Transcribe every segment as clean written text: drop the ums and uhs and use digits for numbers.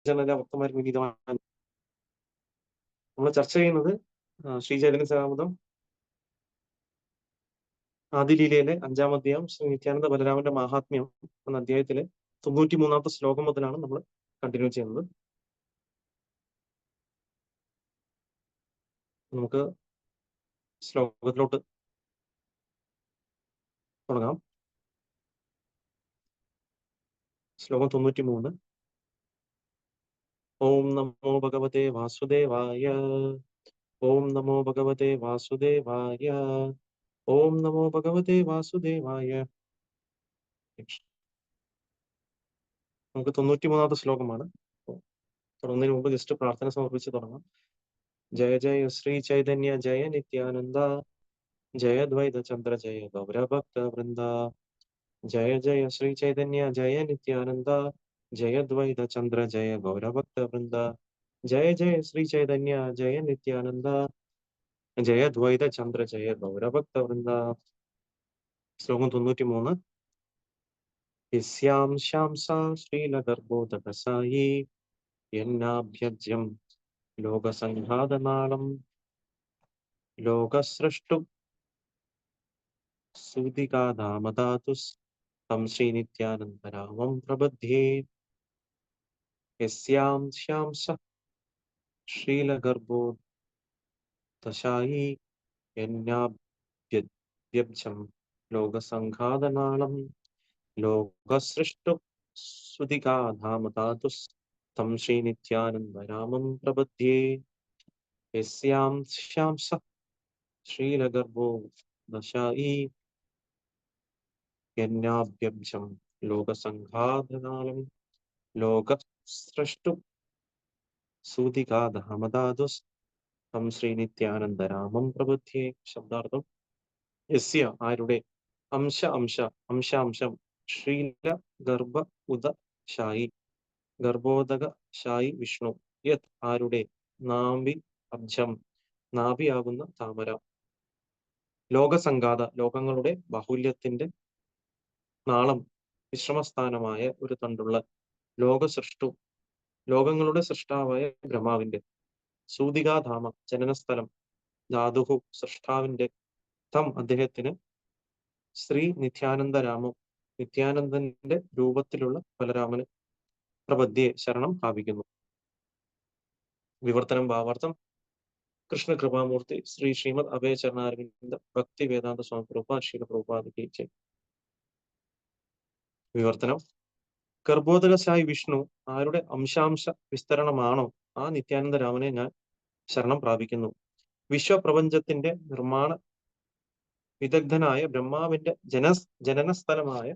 ഭക്തന്മാർക്ക് വിനീതമാണ്. നമ്മൾ ചർച്ച ചെയ്യുന്നത് ശ്രീ ചൈതന്യ സകാമതം ആദിലീലയിലെ 5-ാം അധ്യായം ശ്രീ നിത്യാനന്ദ ബലരാമന്റെ മഹാത്മ്യം എന്ന അധ്യായത്തിലെ 93-ാമത്തെ ശ്ലോകം മുതലാണ് നമ്മൾ കണ്ടിന്യൂ ചെയ്യുന്നത്. നമുക്ക് ശ്ലോകത്തിലോട്ട് തുടങ്ങാം. ശ്ലോകം 93. ഓം നമോ ഭഗവതേ വാസുദേവായ. ഓം നമോ ഭഗവതേ വാസുദേവായ. ഓം നമോ ഭഗവതേ വാസുദേവായ. നമുക്ക് 93-ാമത്തെ ശ്ലോകമാണ്. തുടങ്ങുന്നതിന് മുമ്പ് ജസ്റ്റ് പ്രാർത്ഥന സമർപ്പിച്ച് തുടങ്ങാം. ജയ ജയ ശ്രീ ചൈതന്യ ജയ നിത്യാനന്ദ. ജയ ദ്വൈത ചന്ദ്ര ജയ ഗൗരഭക്ത വൃന്ദ. ജയ ജയ ശ്രീ ചൈതന്യ ജയ നിത്യാനന്ദ. ജയ ദ്വൈത ചന്ദ്ര ജയ ഗൗരഭക്ത വൃന്ദ. ജയ ജയ ശ്രീ ചൈതന്യ ജയ നിത്യാനന്ദ. ജയ ദ്വൈത ചന്ദ്ര ജയ ഗൗരഭക്ത വൃന്ദ. ശ്ലോകം 93. യസ്യാം ശാംസാ ശ്രീലഗർഭോദകസായി യന്നാഭ്യജ്യം ലോകസംഘാതനാളം ലോകസൃഷ്ടു സുദികാധാമധാതുസ് തം ശ്രീനിത്യാനന്ദരാമം പ്രപദ്ധ്യേ. യസ്യാം ശാംസ ശ്രീലഗർഭോദശായി യന്നാഭ്യജ്യം ലോകസംഘാതനാളം ലോകസൃഷ്ടു സുദികാധാമധാതുസ് തം ശ്രീനിത്യാനന്ദരാമം പ്രപദ്ധ്യേ. യസ്യാം ശാംസ ശ്രീലഗർഭോദശായി യന്നാഭ്യജ്യം ലോകസംഘാതനാളം ലോകസൃഷ്ടു സുദികാധാമധാതുസ് തം ശ്രീനിത്യാനന്ദരാമം പ്രപദ്ധ്യേ. ശബ്ദാർത്ഥം: യസ്യ ആരുടെ, അംശാംശം ശ്രീല ഗർഭ ഉദശായി ഗർഭോദകശായി വിഷ്ണു. യത് ആരുടെ, നാഭി അബ്ജം നാഭിയാകുന്ന താമര. ലോകസംഘാത ലോകങ്ങളുടെ ബാഹുല്യത്തിന്റെ നാളം വിശ്രമസ്ഥാനമായ ഒരു തണ്ടുള്ള ലോകസൃഷ്ടു ലോകങ്ങളുടെ സൃഷ്ടാവായ ബ്രഹ്മാവിന്റെ. സൂതികാധാമ ജനനസ്ഥലം. ധാതുഹു സൃഷ്ടാവിന്റെ. തം അദ്ദേഹത്തിന്. ശ്രീ നിത്യാനന്ദരാമം നിത്യാനന്ദന്റെ രൂപത്തിലുള്ള ബലരാമന്. പ്രപദ്ധ്യേ ശരണം പ്രാപിക്കുന്നു. വിവർത്തനം ഭാവാർത്ഥം: കൃഷ്ണ കൃപാമൂർത്തി ശ്രീ ശ്രീമദ് അഭയചരണാരവിന്ദ ഭക്തി വേദാന്ത സ്വാമി പ്രഭുപാദ് ശീല പ്രഭുപാദ് കി ജയ്. വിവർത്തനം: ഗർഭോദകശായി വിഷ്ണു ആരുടെ അംശാംശ വിസ്തരണമാണോ ആ നിത്യാനന്ദരാമനെ ഞാൻ ശരണം പ്രാപിക്കുന്നു. വിശ്വപ്രപഞ്ചത്തിന്റെ നിർമ്മാണ വിദഗ്ധനായ ബ്രഹ്മാവിന്റെ ജനനസ്ഥലമായ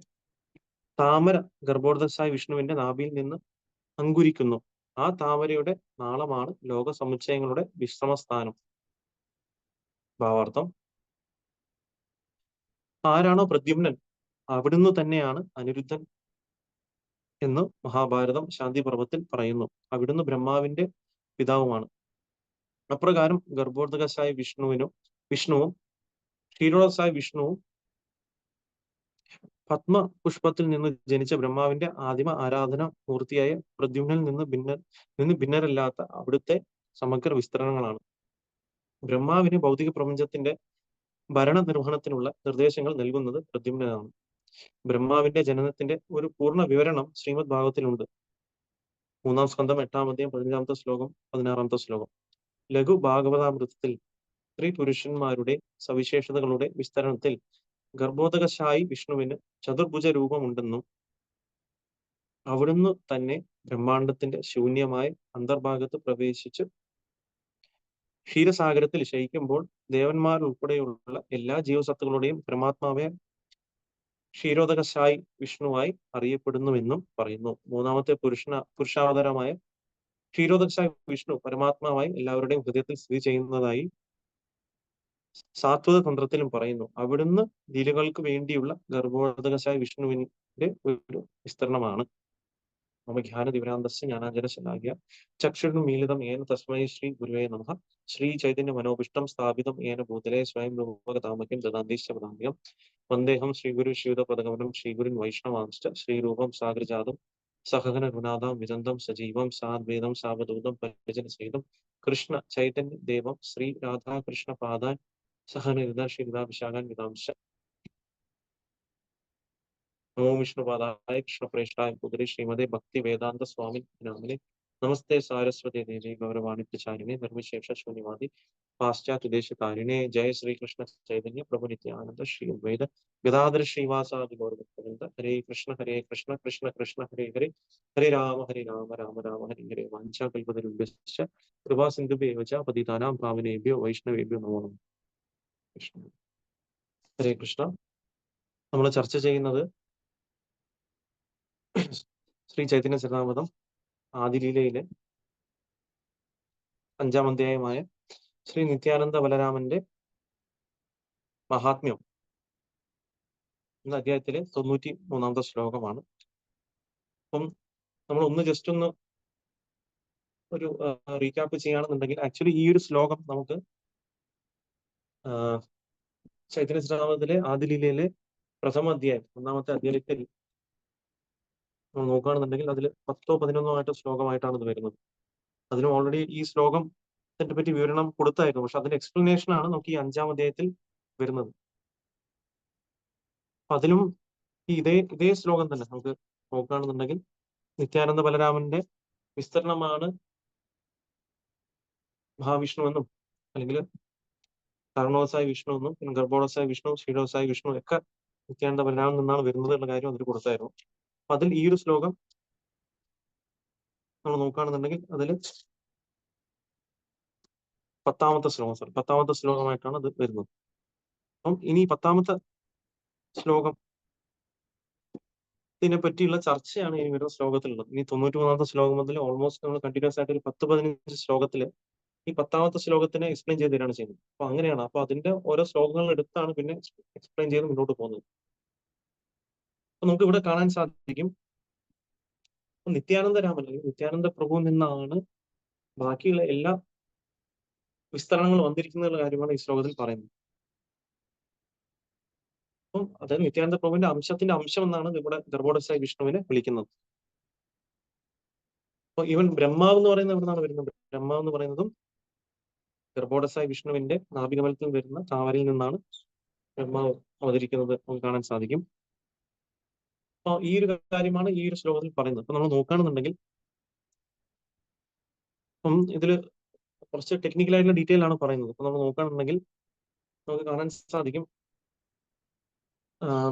താമര ഗർഭോദകശായി വിഷ്ണുവിന്റെ നാഭിയിൽ നിന്ന് അങ്കുരിക്കുന്നു. ആ താമരയുടെ നാളമാണ് ലോക സമുച്ചയങ്ങളുടെ വിശ്രമസ്ഥാനം. ഭാവാർത്ഥം: ആരാണോ പ്രദ്യുമ്നൻ അവിടുന്ന് തന്നെയാണ് അനിരുദ്ധൻ എന്ന് മഹാഭാരതം ശാന്തി പർവത്തിൽ പറയുന്നു. അവിടുന്ന് ബ്രഹ്മാവിന്റെ പിതാവുമാണ്. അപ്രകാരം ഗർഭോദകശായി വിഷ്ണുവും ക്ഷീരോദകശായി വിഷ്ണുവും പത്മ പുഷ്പത്തിൽ നിന്ന് ജനിച്ച ബ്രഹ്മാവിന്റെ ആദിമ ആരാധന മൂർത്തിയായ പ്രദ്യുമ്നിൽ നിന്ന് ഭിന്നരല്ലാത്ത അവിടുത്തെ സമഗ്ര വിസ്തരണങ്ങളാണ്. ബ്രഹ്മാവിന് ഭൗതിക പ്രപഞ്ചത്തിന്റെ ഭരണ നിർവഹണത്തിനുള്ള നിർദ്ദേശങ്ങൾ നൽകുന്നത് പ്രദ്യുമ്നാണ്. ബ്രഹ്മാവിന്റെ ജനനത്തിന്റെ ഒരു പൂർണ്ണ വിവരണം ശ്രീമദ് ഭാഗവത്തിലുണ്ട്. 3-ാം സ്കന്ധം 8-ാം അധ്യായം 15-ാമത്തെ ശ്ലോകം 16-ാമത്തെ ശ്ലോകം. ലഘു ഭാഗവതാമൃതത്തിൽ സ്ത്രീ പുരുഷന്മാരുടെ സവിശേഷതകളുടെ വിസ്തരണത്തിൽ ഗർഭോദകശായി വിഷ്ണുവിന് ചതുർഭുജ രൂപമുണ്ടെന്നും അവിടുന്ന് തന്നെ ബ്രഹ്മാണ്ടത്തിന്റെ ശൂന്യമായ അന്തർഭാഗത്ത് പ്രവേശിച്ച് ക്ഷീരസാഗരത്തിൽ ശയിക്കുമ്പോൾ ദേവന്മാരുൾപ്പെടെയുള്ള എല്ലാ ജീവസത്തുക്കളുടെയും പരമാത്മാവെ ക്ഷീരോദകശായി വിഷ്ണുവായി അറിയപ്പെടുന്നുവെന്നും പറയുന്നു. 3-ാമത്തെ പുരുഷാവതാരമായ ക്ഷീരോദകശായി വിഷ്ണു പരമാത്മാവായി എല്ലാവരുടെയും ഹൃദയത്തിൽ സ്ഥിതി ചെയ്യുന്നതായി സാത്വത തന്ത്രത്തിലും പറയുന്നു. അവിടുന്ന് ലീലകൾക്ക് വേണ്ടിയുള്ള ഗർഭോദകശായി വിഷ്ണുവിന്റെ ഒരു വിസ്തരണമാണ്. മമ ജ്ഞാന ദിവ്രാന്തസ്യ ജ്ഞാനാഞ്ജനശലാഘ്യ ചക്ഷുർമീലിതം ഏന തസ്മൈ ശ്രീ ഗുരുവേ നമഃ. ശ്രീ ചൈതന്യ മനോഭിഷ്ടം സ്ഥാപിതം ഏന ഭൂതലേ സ്വയം രൂപകതാമഹ്യം ദദാന്തീശ്ച പദാന്തികം. വന്ദേഹം ശ്രീഗുരു ശ്രീയുതപദഗമനം ശ്രീഗുരുൻ വൈഷ്ണവാംശ്ച ശ്രീരൂപം സാഗ്രജാതം സഹഗന ഗുണാദാം വിദന്തം സജീവം സാദ്വേദം സാവധൂതം പരിജന സഹിതം കൃഷ്ണ ചൈതന്യ ദേവം ശ്രീ രാധാകൃഷ്ണ പാദാൻ സഹനിരുദ ശ്രീതാഭിഷാകാൻ വിദാംശ नमो विष्णुपादाय कृष्णप्रेष्ठाय पुत्री श्रीमदे भक्ति वेदांत स्वामी नामिने नमस्ते सारस्वती देवी गौरवाणी प्रचारिणे धर्मशेष शून्यवादी पाश्चात्य देश तारिणे जय श्री कृष्ण चैतन्य प्रभु नित्यानंद श्री अद्वैत गदाधर श्रीवासादि गौरभक्तवृंद हरे कृष्ण कृष्ण कृष्ण हरे हरे हरे राम राम राम हरे हरे वाञ्छा कल्पतरुभ्यश्च कृपा सिन्धुभ्येव च पतितानां पावनेभ्यो वैष्णवेभ्यो नमो नमः കൃഷ്ണ ഹരേ കൃഷ്ണ. നമ്മൾ ചർച്ച ചെയ്യുന്നത് ശ്രീ ചൈതന്യ ചരിതാമൃതം ആദിലീലയിലെ 5-ാം അധ്യായമായ ശ്രീ നിത്യാനന്ദ ബലരാമന്റെ മഹാത്മ്യം എന്ന അധ്യായത്തിലെ 93-ാമത്തെ ശ്ലോകമാണ്. അപ്പം നമ്മൾ ജസ്റ്റ് ഒന്ന് ഒരു റീക്യാപ്പ് ചെയ്യുകയാണെന്നുണ്ടെങ്കിൽ ആക്ച്വലി ഈ ഒരു ശ്ലോകം നമുക്ക് ചൈതന്യ ചരിതാമൃതത്തിലെ ആദിലീലയിലെ പ്രഥമ അധ്യായം 1-ാമത്തെ അധ്യായത്തിൽ നമ്മൾ നോക്കുകയാണെന്നുണ്ടെങ്കിൽ അതിൽ 10-ഓ 11-ഓ ആയിട്ട് ശ്ലോകമായിട്ടാണ് ഇത് വരുന്നത്. അതിനും ഓൾറെഡി ഈ ശ്ലോകത്തിനെ പറ്റി വിവരണം കൊടുത്തായിരുന്നു. പക്ഷെ അതിന്റെ എക്സ്പ്ലനേഷൻ ആണ് നമുക്ക് ഈ 5-ാം അധ്യായത്തിൽ വരുന്നത്. അപ്പൊ അതിലും ഈ ഇതേ ശ്ലോകം തന്നെ നമുക്ക് നോക്കുകയാണെന്നുണ്ടെങ്കിൽ നിത്യാനന്ദ ബലരാമന്റെ വിസ്തരണമാണ് മഹാവിഷ്ണു എന്നും അല്ലെങ്കിൽ കാരണവസായ വിഷ്ണു എന്നും പിന്നെ ഗർഭോടസായ വിഷ്ണു ക്ഷീരോസായ വിഷ്ണു ഒക്കെ നിത്യാനന്ദ ബലരാമൻ നിന്നാണ് വരുന്നത് എന്ന കാര്യം അതിൽ കൊടുത്തായിരുന്നു. അപ്പൊ അതിൽ ഈ ഒരു ശ്ലോകം നമ്മൾ നോക്കുകയാണെന്നുണ്ടെങ്കിൽ അതിൽ 10-ാമത്തെ ശ്ലോകമായിട്ടാണ് അത് വരുന്നത്. അപ്പം ഇനി 10-ാമത്തെ ശ്ലോകം ഇതിനെ പറ്റിയുള്ള ചർച്ചയാണ് ഇനി വരുന്ന ശ്ലോകത്തിലുള്ളത്. ഇനി 93-ാമത്തെ ശ്ലോകം മുതൽ ഓൾമോസ്റ്റ് നമ്മൾ കണ്ടിന്യൂസ് ആയിട്ട് ഒരു 10-15 ശ്ലോകത്തില് ഈ 10-ാമത്തെ ശ്ലോകത്തിനെ എക്സ്പ്ലെയിൻ ചെയ്ത് തരാണ് ചെയ്യുന്നത്. അപ്പൊ അങ്ങനെയാണ്. അപ്പൊ അതിന്റെ ഓരോ ശ്ലോകങ്ങൾ എടുത്താണ് പിന്നെ എക്സ്പ്ലെയിൻ ചെയ്ത് മുന്നോട്ട് പോകുന്നത്. അപ്പൊ നമുക്ക് ഇവിടെ കാണാൻ സാധിക്കും നിത്യാനന്ദരാമൻ അല്ലെങ്കിൽ നിത്യാനന്ദ പ്രഭു നിന്നാണ് ബാക്കിയുള്ള എല്ലാ വിസ്തരണങ്ങളും വന്നിരിക്കുന്ന കാര്യമാണ് ഈ ശ്ലോകത്തിൽ പറയുന്നത്. അപ്പം അതായത് നിത്യാനന്ദ പ്രഭുവിന്റെ അംശത്തിന്റെ അംശം എന്നാണ് ഇവിടെ ഗർഭോടസായ വിഷ്ണുവിനെ വിളിക്കുന്നത്. അപ്പൊ ഈവൻ ബ്രഹ്മാവ് എന്ന് പറയുന്നത് എവിടെ നിന്നാണ് വരുന്നത്? ബ്രഹ്മാവ് എന്ന് പറയുന്നതും ഗർഭോടസായ വിഷ്ണുവിന്റെ നാഭികമലത്തിൽ വരുന്ന താമരയിൽ നിന്നാണ് ബ്രഹ്മാവ് അവതരിക്കുന്നത് നമുക്ക് കാണാൻ സാധിക്കും. അപ്പൊ ഈ ഒരു കാര്യമാണ് ഈ ഒരു ശ്ലോകത്തിൽ പറയുന്നത്. അപ്പൊ നമ്മൾ നോക്കുകയാണെന്നുണ്ടെങ്കിൽ ഇതിൽ കുറച്ച് ടെക്നിക്കൽ ആയിട്ടുള്ള ഡീറ്റെയിൽ ആണ് പറയുന്നത്. അപ്പൊ നമ്മൾ നോക്കുകയാണെന്നുണ്ടെങ്കിൽ നമുക്ക് കാണാൻ സാധിക്കും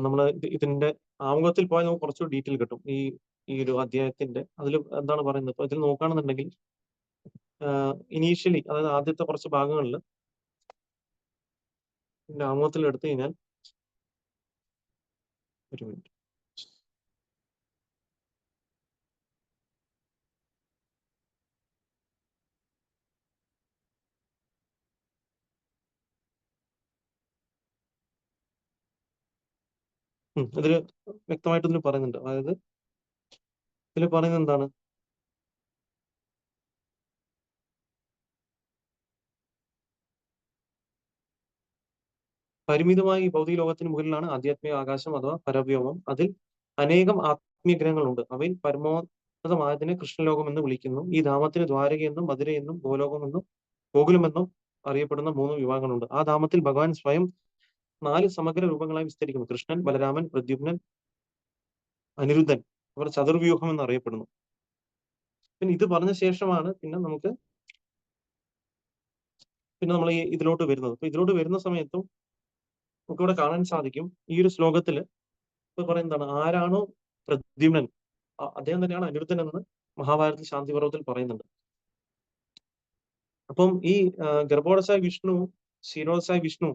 നമ്മൾ ഇതിന്റെ ആമുഖത്തിൽ പോയാൽ നമുക്ക് കുറച്ച് ഡീറ്റെയിൽ കിട്ടും ഈ ഒരു അധ്യായത്തിന്റെ. അതിൽ എന്താണ് പറയുന്നത്? അപ്പൊ ഇതിൽ നോക്കുകയാണെന്നുണ്ടെങ്കിൽ ഇനീഷ്യലി അതായത് ആദ്യത്തെ കുറച്ച് ഭാഗങ്ങളിൽ ഇതിന്റെ ആമുഖത്തിൽ എടുത്തു കഴിഞ്ഞാൽ ഒരു മിനിറ്റ് ഇതില് വ്യക്തമായിട്ട് ഇതിൽ പറയുന്നുണ്ട്. അതായത് ഇതിൽ പറയുന്നത് എന്താണ്? പരിമിതമായ ഈ ഭൗതിക ലോകത്തിന് മുകളിലാണ് ആധ്യാത്മിക ആകാശം അഥവാ പരവ്യോമം. അതിൽ അനേകം ആത്മീയ ഗ്രഹങ്ങളുണ്ട്. അവയിൽ പരമോന്നതമായതിനെ കൃഷ്ണലോകം എന്ന് വിളിക്കുന്നു. ഈ ധാമത്തിന് ദ്വാരകയെന്നും മധുരയെന്നും ഗോലോകമെന്നും ഗോകുലമെന്നും അറിയപ്പെടുന്ന 3 വിഭാഗങ്ങളുണ്ട്. ആ ധാമത്തിൽ ഭഗവാൻ സ്വയം 4 സമഗ്ര രൂപങ്ങളായി വിസ്തരിക്കുന്നു. കൃഷ്ണൻ, ബലരാമൻ, പ്രദ്യുമ്നൻ, അനിരുദ്ധൻ. അവർ ചതുർവ്യൂഹം എന്നറിയപ്പെടുന്നു. പിന്നെ ഇത് പറഞ്ഞ ശേഷമാണ് പിന്നെ നമ്മൾ ഇതിലോട്ട് വരുന്നത്. അപ്പൊ ഇതിലോട്ട് വരുന്ന സമയത്തും നമുക്കിവിടെ കാണാൻ സാധിക്കും ഈ ഒരു ശ്ലോകത്തില് ഇപ്പൊ പറയുന്നതാണ്, ആരാണോ പ്രദ്യുമ്നൻ അദ്ദേഹം തന്നെയാണ് അനിരുദ്ധൻ എന്ന് മഹാഭാരതത്തിൽ ശാന്തിപർവ്വത്തിൽ പറയുന്നുണ്ട്. അപ്പം ഈ ഗർഭോടസായ വിഷ്ണു, ക്ഷീരോദസായ വിഷ്ണു,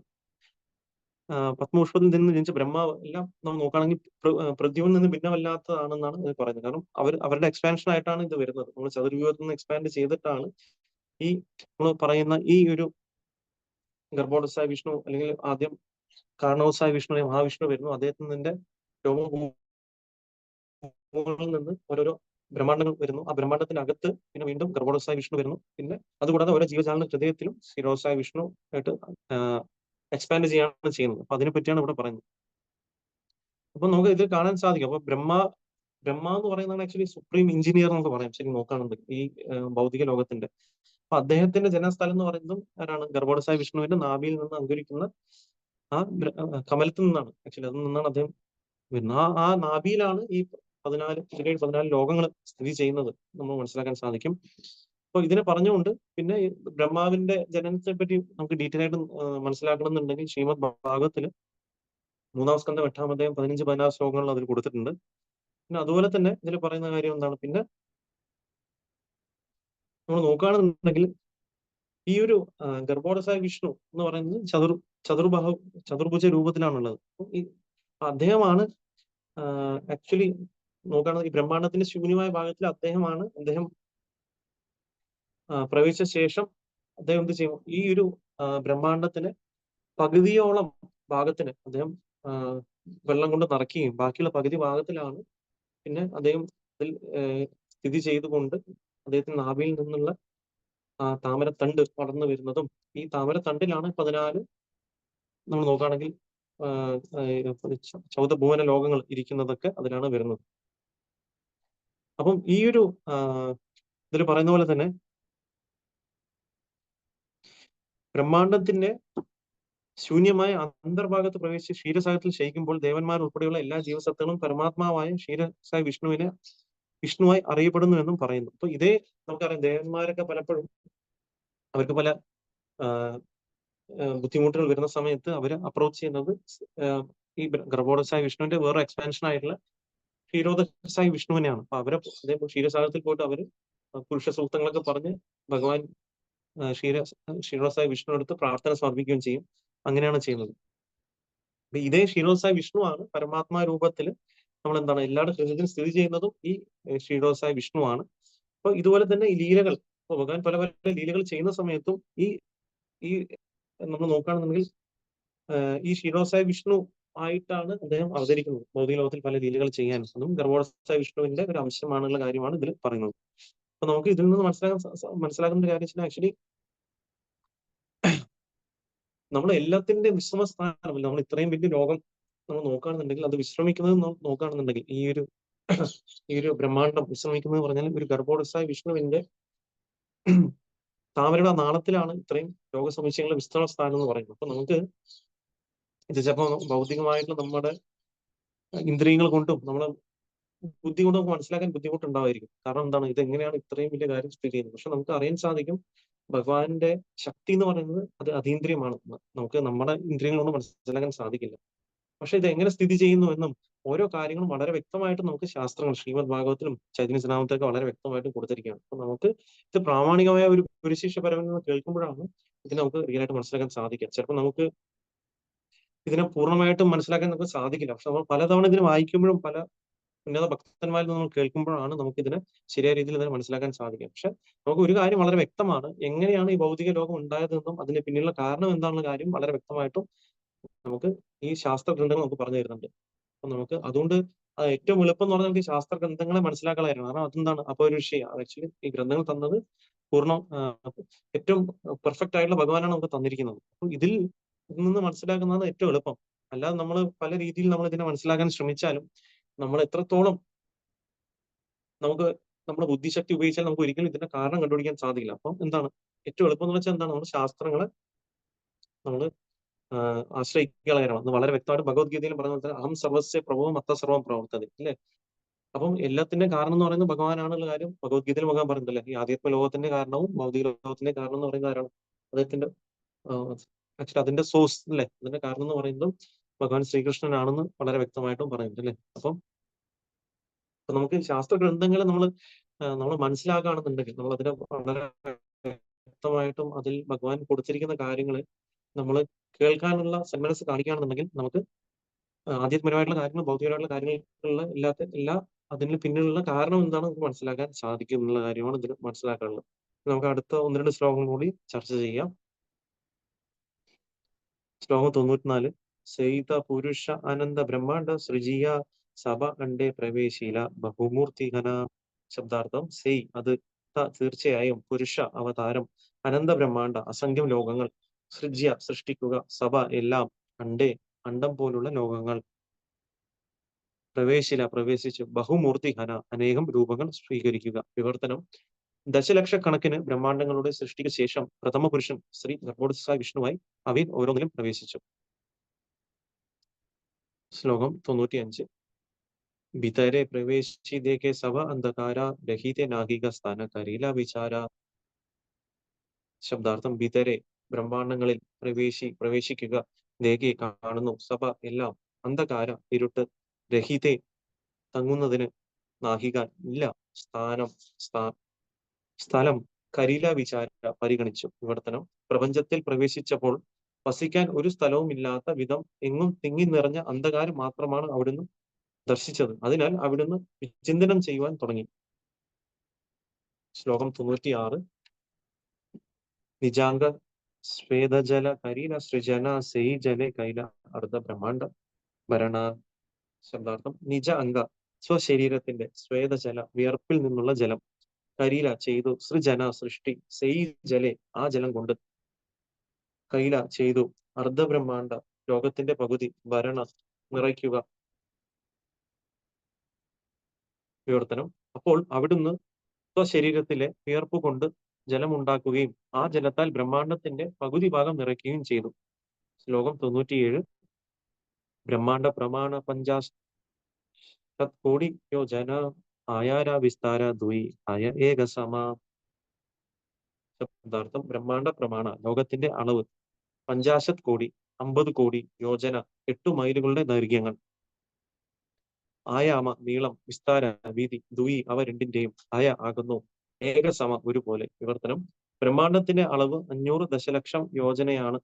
പത്മപുഷ്പത്തിൽ നിന്ന് ജനിച്ച ബ്രഹ്മാവ് എല്ലാം നമ്മൾ നോക്കുകയാണെങ്കിൽ പ്രദ്യുമ്നിൽ നിന്ന് ഭിന്നമല്ലാത്തതാണെന്നാണ് ഇത് പറയുന്നത്. കാരണം അവരുടെ എക്സ്പാൻഷൻ ആയിട്ടാണ് ഇത് വരുന്നത്. നമ്മൾ ചതുർവ്യൂഹത്തിൽ നിന്ന് എക്സ്പാൻഡ് ചെയ്തിട്ടാണ് ഈ നമ്മൾ പറയുന്ന ഈ ഒരു ഗർഭോടസായ വിഷ്ണു അല്ലെങ്കിൽ ആദ്യം കാരണവസായ വിഷ്ണു മഹാവിഷ്ണു വരുന്നു. അദ്ദേഹത്തിന്റെ രോമങ്ങളിൽ നിന്ന് ഓരോരോ ബ്രഹ്മാണ്ടങ്ങൾ വരുന്നു. ആ ബ്രഹ്മാണ്ടത്തിന്റെ അകത്ത് പിന്നെ വീണ്ടും ഗർഭോടസായ വിഷ്ണു വരുന്നു. പിന്നെ അതുകൂടാതെ ഓരോ ജീവജാല ഹൃദയത്തിലും ശിരോസായ വിഷ്ണു ആയിട്ട് എക്സ്പാൻഡ് ചെയ്യാണ് ചെയ്യുന്നത്. അപ്പൊ അതിനെ പറ്റിയാണ് ഇവിടെ പറയുന്നത്. അപ്പൊ നമുക്ക് ഇതിൽ കാണാൻ സാധിക്കും. അപ്പൊ ബ്രഹ്മ എന്ന് പറയുന്നതാണ് ആക്ച്വലി സുപ്രീം എഞ്ചിനീയർ എന്നൊക്കെ പറയാം ശരി നോക്കുകയാണെന്നുണ്ടെങ്കിൽ ഈ ഭൗതിക ലോകത്തിന്റെ. അപ്പൊ അദ്ദേഹത്തിന്റെ ജനനസ്ഥലം എന്ന് പറയുന്നതും ആരാണ്? ഗർഭോദസായ വിഷ്ണുവിന്റെ നാഭിയിൽ നിന്ന് അങ്കുരിക്കുന്ന ആ കമലത്തിൽ നിന്നാണ്. ആക്ച്വലി അതിൽ നിന്നാണ് അദ്ദേഹം വരുന്നത്. ആ നാഭിയിലാണ് ഈ 14 ലോകങ്ങൾ സ്ഥിതി ചെയ്യുന്നത് നമ്മൾ മനസ്സിലാക്കാൻ സാധിക്കും. അപ്പൊ ഇതിനെ പറഞ്ഞുകൊണ്ട് പിന്നെ ഈ ബ്രഹ്മാവിന്റെ ജനനത്തെ പറ്റി നമുക്ക് ഡീറ്റെയിൽ ആയിട്ട് മനസ്സിലാക്കണം എന്നുണ്ടെങ്കിൽ ശ്രീമദ് ഭാഗവതത്തില് 3-ാം സ്കന്ധം 8-ാം അധ്യായം 15-16 ശ്ലോകങ്ങളിൽ അതിൽ കൊടുത്തിട്ടുണ്ട്. പിന്നെ അതുപോലെ തന്നെ ഇതിൽ പറയുന്ന കാര്യം എന്താണ്? പിന്നെ നമ്മൾ നോക്കുകയാണെന്നുണ്ടെങ്കിൽ ഈ ഒരു ഗർഭോദസായ വിഷ്ണു എന്ന് പറയുന്നത് ചതുർഭുജ രൂപത്തിലാണുള്ളത്. ഈ അദ്ദേഹമാണ് ആക്ച്വലി നോക്കുകയാണെങ്കിൽ ഈ ബ്രഹ്മാണ്ടത്തിന്റെ ശൂന്യമായ ഭാഗത്തിൽ അദ്ദേഹം പ്രവേശിച്ച ശേഷം അദ്ദേഹം എന്ത് ചെയ്യും? ഈ ഒരു ബ്രഹ്മാണ്ടത്തിന് പകുതിയോളം ഭാഗത്തിന് അദ്ദേഹം വെള്ളം കൊണ്ട് നിറയ്ക്കുകയും ബാക്കിയുള്ള പകുതി ഭാഗത്തിലാണ് പിന്നെ അദ്ദേഹം അതിൽ സ്ഥിതി ചെയ്തുകൊണ്ട് അദ്ദേഹത്തിന്റെ നാഭിയിൽ നിന്നുള്ള താമരത്തണ്ട് വളർന്നു വരുന്നതും ഈ താമരത്തണ്ടിലാണ് 14 നമ്മൾ നോക്കുകയാണെങ്കിൽ ചൗദഭുവന ലോകങ്ങൾ ഇരിക്കുന്നതൊക്കെ അതിലാണ് വരുന്നത്. അപ്പം ഈ ഒരു ഇതിൽ പറയുന്ന പോലെ തന്നെ ബ്രഹ്മാണ്ടത്തിന്റെ ശൂന്യമായ അന്തർഭാഗത്ത് പ്രവേശിച്ച് ക്ഷീരസാഗരത്തിൽ ശയിക്കുമ്പോൾ ദേവന്മാർ ഉൾപ്പെടെയുള്ള എല്ലാ ജീവസത്തകളും പരമാത്മാവായ ക്ഷീരസായ വിഷ്ണുവായി അറിയപ്പെടുന്നു എന്നും പറയുന്നു. അപ്പൊ ഇതേ നമുക്കറിയാം, ദേവന്മാരൊക്കെ പലപ്പോഴും അവർക്ക് പല ബുദ്ധിമുട്ടുകൾ വരുന്ന സമയത്ത് അവർ അപ്രോച്ച് ചെയ്യുന്നത് ഈ ഗർഭോദസായ വിഷ്ണുവിന്റെ വേറെ എക്സ്പാൻഷൻ ആയിട്ടുള്ള ക്ഷീരോദസായ വിഷ്ണുവിനെയാണ്. അപ്പൊ അവരെ അതേപോലെ ക്ഷീരസാഗരത്തിൽ പോയിട്ട് അവര് പുരുഷ സൂക്തങ്ങളൊക്കെ പറഞ്ഞ് ഭഗവാൻ ക്ഷീരോദസായ വിഷ്ണു അടുത്ത് പ്രാർത്ഥന സമർപ്പിക്കുകയും ചെയ്യും. അങ്ങനെയാണ് ചെയ്യുന്നത്. ഇതേ ക്ഷീരോദസായ വിഷ്ണു ആണ് പരമാത്മാ രൂപത്തിൽ നമ്മൾ എന്താണ് എല്ലാവരുടെ ഹൃദയത്തിൽ സ്ഥിതി ചെയ്യുന്നതും ഈ ക്ഷീരോദസായ വിഷ്ണു ആണ്. അപ്പൊ ഇതുപോലെ തന്നെ ഈ ലീലകൾ, ഭഗവാൻ പല പല ലീലകൾ ചെയ്യുന്ന സമയത്തും ഈ നമ്മൾ നോക്കുകയാണെന്നുണ്ടെങ്കിൽ ഈ ക്ഷീരോദസായ വിഷ്ണു ആയിട്ടാണ് അദ്ദേഹം അവതരിക്കുന്നത് ഭൗതിക ലോകത്തിൽ പല ലീലകൾ ചെയ്യാൻ. അതും ഗർഭോദസായ വിഷ്ണുവിന്റെ ഒരു അംശമാണുള്ള കാര്യമാണ് ഇതിൽ പറയുന്നത്. അപ്പൊ നമുക്ക് ഇതിൽ നിന്ന് മനസ്സിലാക്കുന്ന ഒരു കാര്യം വെച്ചാൽ ആക്ച്വലി നമ്മൾ എല്ലാത്തിന്റെ വിശ്രമസ്ഥാനമല്ല. നമ്മൾ ഇത്രയും വലിയ ലോകം നമ്മൾ നോക്കുകയാണെന്നുണ്ടെങ്കിൽ അത് വിശ്രമിക്കുന്നത് നോക്കുകയാണെന്നുണ്ടെങ്കിൽ ഈ ഒരു ബ്രഹ്മാണ്ടം വിശ്രമിക്കുന്നത് പറഞ്ഞാൽ ഒരു ഗർഭോദസായ വിഷ്ണുവിന്റെ താമരയുടെ നാളത്തിലാണ് ഇത്രയും ലോകസമുച്ചയങ്ങളുടെ വിശ്രമ സ്ഥാനം എന്ന് പറയുന്നത്. അപ്പൊ നമുക്ക് ഇത് ചിലപ്പോൾ ഭൗതികമായിട്ടുള്ള നമ്മുടെ ഇന്ദ്രിയങ്ങൾ കൊണ്ടും നമ്മളെ ബുദ്ധി കൊണ്ടും നമുക്ക് മനസ്സിലാക്കാൻ ബുദ്ധിമുട്ടുണ്ടാവായിരിക്കും. കാരണം എന്താണ്, ഇത് എങ്ങനെയാണ് ഇത്രയും വലിയ കാര്യം സ്ഥിതി ചെയ്യുന്നത്? പക്ഷെ നമുക്ക് അറിയാൻ സാധിക്കും ഭഗവാന്റെ ശക്തി എന്ന് പറയുന്നത് അത് അതീന്ദ്രിയമാണ്. നമുക്ക് നമ്മുടെ ഇന്ദ്രിയങ്ങൾ കൊണ്ട് മനസ്സിലാക്കാൻ സാധിക്കില്ല. പക്ഷെ ഇത് എങ്ങനെ സ്ഥിതി ചെയ്യുന്നു എന്നും ഓരോ കാര്യങ്ങളും വളരെ വ്യക്തമായിട്ട് നമുക്ക് ശാസ്ത്രങ്ങൾ ശ്രീമദ് ഭാഗവത്തിലും ചൈതന്യ ചരിതാമൃതത്തിലൊക്കെ വളരെ വ്യക്തമായിട്ട് കൊടുത്തിരിക്കുകയാണ്. അപ്പൊ നമുക്ക് ഇത് പ്രാമാണികമായ ഒരു ഗുരുശിഷ്യ പരമ്പര കേൾക്കുമ്പോഴാണ് ഇത് നമുക്ക് റിയൽ ആയിട്ട് മനസ്സിലാക്കാൻ സാധിക്കുക. ചിലപ്പോൾ നമുക്ക് ഇതിനെ പൂർണ്ണമായിട്ടും മനസ്സിലാക്കാൻ നമുക്ക് സാധിക്കില്ല. പക്ഷെ നമ്മൾ പലതവണ ഇതിന് വായിക്കുമ്പോഴും പല ഉന്നത ഭക്തന്മാരിൽ നിന്ന് നമ്മൾ കേൾക്കുമ്പോഴാണ് നമുക്ക് ഇതിനെ ശരിയായ രീതിയിൽ ഇതിനെ മനസ്സിലാക്കാൻ സാധിക്കുക. പക്ഷെ നമുക്ക് ഒരു കാര്യം വളരെ വ്യക്തമാണ്, എങ്ങനെയാണ് ഈ ഭൗതിക ലോകം ഉണ്ടായതെന്നും അതിന് പിന്നിലുള്ള കാരണം എന്താണെന്ന കാര്യം വളരെ വ്യക്തമായിട്ടും നമുക്ക് ഈ ശാസ്ത്ര ഗ്രന്ഥങ്ങൾ നമുക്ക് പറഞ്ഞു തരുന്നുണ്ട്. അപ്പൊ നമുക്ക് അതുകൊണ്ട് ഏറ്റവും എളുപ്പം എന്ന് പറഞ്ഞാൽ നമുക്ക് ശാസ്ത്ര ഗ്രന്ഥങ്ങളെ മനസ്സിലാക്കാനായിരുന്നു. കാരണം അതെന്താണ് അപൗരുഷീയ. ആക്ച്വലി ഈ ഗ്രന്ഥങ്ങൾ തന്നത് ഏറ്റവും പെർഫെക്റ്റ് ആയിട്ടുള്ള ഭഗവാനാണ് നമുക്ക് തന്നിരിക്കുന്നത്. അപ്പൊ ഇതിൽ നിന്ന് മനസ്സിലാക്കുന്നതാണ് ഏറ്റവും എളുപ്പം. അല്ലാതെ നമ്മൾ പല രീതിയിൽ നമ്മൾ ഇതിനെ മനസ്സിലാക്കാൻ ശ്രമിച്ചാലും നമ്മൾ എത്രത്തോളം നമുക്ക് നമ്മുടെ ബുദ്ധിശക്തി ഉപയോഗിച്ചാൽ നമുക്ക് ഒരിക്കലും ഇതിന്റെ കാരണം കണ്ടുപിടിക്കാൻ സാധിക്കില്ല. അപ്പം എന്താണ് ഏറ്റവും എളുപ്പം എന്ന് വെച്ചാൽ എന്താണ്, നമ്മൾ ശാസ്ത്രങ്ങളെ നമ്മൾ ആശ്രയിക്കാനുള്ള കാര്യമാണ്. അത് വളരെ വ്യക്തമായിട്ട് ഭഗവത്ഗീതയിൽ പറഞ്ഞ അഹം സർവസ്യ പ്രഭവം മത്ത സർവം പ്രവർത്തതി അല്ലേ. അപ്പം എല്ലാത്തിന്റെ കാരണം എന്ന് പറയുന്നത് ഭഗവാനാണുള്ള കാര്യം ഭഗവത്ഗീതയിൽ ഭഗവാൻ പറഞ്ഞിട്ടില്ലേ. ഈ ആധ്യാത്മ ലോകത്തിന്റെ കാരണവും ഭൗതിക ലോകത്തിന്റെ കാരണം എന്ന് പറയുന്നത് ആരാണ്? അദ്ദേഹത്തിന്റെ ആക്ച്വലി അതിന്റെ സോഴ്സ് അല്ലേ, അതിന്റെ കാരണം എന്ന് പറയുന്നതും ഭഗവാൻ ശ്രീകൃഷ്ണനാണെന്ന് വളരെ വ്യക്തമായിട്ടും പറയുന്നുണ്ട് അല്ലേ. അപ്പം നമുക്ക് ശാസ്ത്ര ഗ്രന്ഥങ്ങൾ നമ്മൾ മനസ്സിലാക്കുകയാണെന്നുണ്ടെങ്കിൽ നമ്മൾ അതിനെ വളരെ വ്യക്തമായിട്ടും അതിൽ ഭഗവാൻ കൊടുത്തിരിക്കുന്ന കാര്യങ്ങൾ നമ്മൾ കേൾക്കാനുള്ള സന്മനസ് കാണിക്കുകയാണെന്നുണ്ടെങ്കിൽ നമുക്ക് ആധ്യാത്മികമായിട്ടുള്ള കാര്യങ്ങൾ ഭൗതികമായിട്ടുള്ള കാര്യങ്ങളുള്ള എല്ലാ അതിന് പിന്നിലുള്ള കാരണം എന്താണെന്ന് നമുക്ക് മനസ്സിലാക്കാൻ സാധിക്കും എന്നുള്ള കാര്യമാണ് ഇതിൽ മനസ്സിലാക്കാനുള്ളത്. നമുക്ക് അടുത്ത 1-2 ശ്ലോകം കൂടി ചർച്ച ചെയ്യാം. ശ്ലോകം 94. സൈത പുരുഷ അനന്ത ബ്രഹ്മാണ്ഡ സൃജിയ സഭ അണ്ടേ പ്രവേശീല ബഹുമൂർത്തിഘന. ശബ്ദാർത്ഥം സെയ് അത് തീർച്ചയായും പുരുഷ അവതാരം, അനന്ത ബ്രഹ്മാണ്ഡ അസംഖ്യം ലോകങ്ങൾ, സൃജ്യ സൃഷ്ടിക്കുക, സഭ എല്ലാം, അണ്ടേ അണ്ടം പോലുള്ള ലോകങ്ങൾ. പ്രവേശിച്ചു ബഹുമൂർത്തി ഹന അനേകം രൂപങ്ങൾ സ്വീകരിക്കുക. വിവർത്തനം: ദശലക്ഷക്കണക്കിന് ബ്രഹ്മാണ്ടങ്ങളുടെ സൃഷ്ടിക്ക് ശേഷം പ്രഥമ പുരുഷൻ ശ്രീ ഗർഭോത്സ വിഷ്ണുവായി അവയിൽ ഓരോന്നിലും പ്രവേശിച്ചു. ശ്ലോകം 95. ഭിതരെ പ്രവേശിതേക്കെ സവ അന്ധകാര രഹിതെ നാഗിക സ്ഥാന കരീല വിചാര. ശബ്ദാർത്ഥം: ഭിതരെ ബ്രഹ്മാണ്ടങ്ങളിൽ പ്രവേശിക്കുക, ദേഹെ കാണുന്നു, സഭ എല്ലാം, അന്ധകാര ഇരുട്ട്, രഹിതെ തങ്ങുന്നതിന്, നാഹിക ഇല്ല, സ്ഥലം, കരീല വിചാര പരിഗണിച്ചു. വിവർത്തനം: പ്രപഞ്ചത്തിൽ പ്രവേശിച്ചപ്പോൾ വസിക്കാൻ ഒരു സ്ഥലവും ഇല്ലാത്ത വിധം എങ്ങും തിങ്ങി നിറഞ്ഞ അന്ധകാരം മാത്രമാണ് അവിടുന്ന് ദർശിച്ചത്. അതിനാൽ അവിടുന്ന് വിചിന്തനം ചെയ്യുവാൻ തുടങ്ങി. ശ്ലോകം 96. നിജാംഗ സ്വേദജല കരീല സൃജന സെയ് ജലെ കൈല അർദ്ധ ബ്രഹ്മാണ്ട ഭരണ. ശബ്ദാർത്ഥം: നിജ അംഗ സ്വശരീരത്തിന്റെ സ്വേദജല വിയർപ്പിൽ നിന്നുള്ള ജലം, കരീല ചെയ്തു, സൃജന സൃഷ്ടി, സെയ് ജലെ ആ ജലം കൊണ്ട്, കൈല ചെയ്തു, അർദ്ധബ്രഹ്മാണ്ട ലോകത്തിന്റെ പകുതി, ഭരണ നിറയ്ക്കുക. വിവർത്തനം: അപ്പോൾ അവിടുന്ന് സ്വശരീരത്തിലെ വിയർപ്പ് കൊണ്ട് ജലമുണ്ടാക്കുകയും ആ ജലത്താൽ ബ്രഹ്മാണ്ടത്തിന്റെ പകുതി ഭാഗം നിറയ്ക്കുകയും ചെയ്തു. ശ്ലോകം 97. ബ്രഹ്മാണ്ട പ്രമാണ കോടി യോജന ആയാര വിസ്താര ദ്വി ആയ ഏക സമ. ശബ്ദാർത്ഥം: ബ്രഹ്മാണ്ട പ്രമാണ ലോകത്തിന്റെ അളവ് 50 കോടി 50 കോടി യോജന 8 മൈലുകളുടെ ദൈർഘ്യങ്ങൾ, ആയാമ നീളം, വിസ്താര വീതി, ദ്വി അവ രണ്ടിന്റെയും, ആയ ആകുന്നു, ഏകസമ ഒരുപോലെ. വിവർത്തനം: ബ്രഹ്മാണ്ടത്തിന്റെ അളവ് 500 ദശലക്ഷം യോജനയാണ്,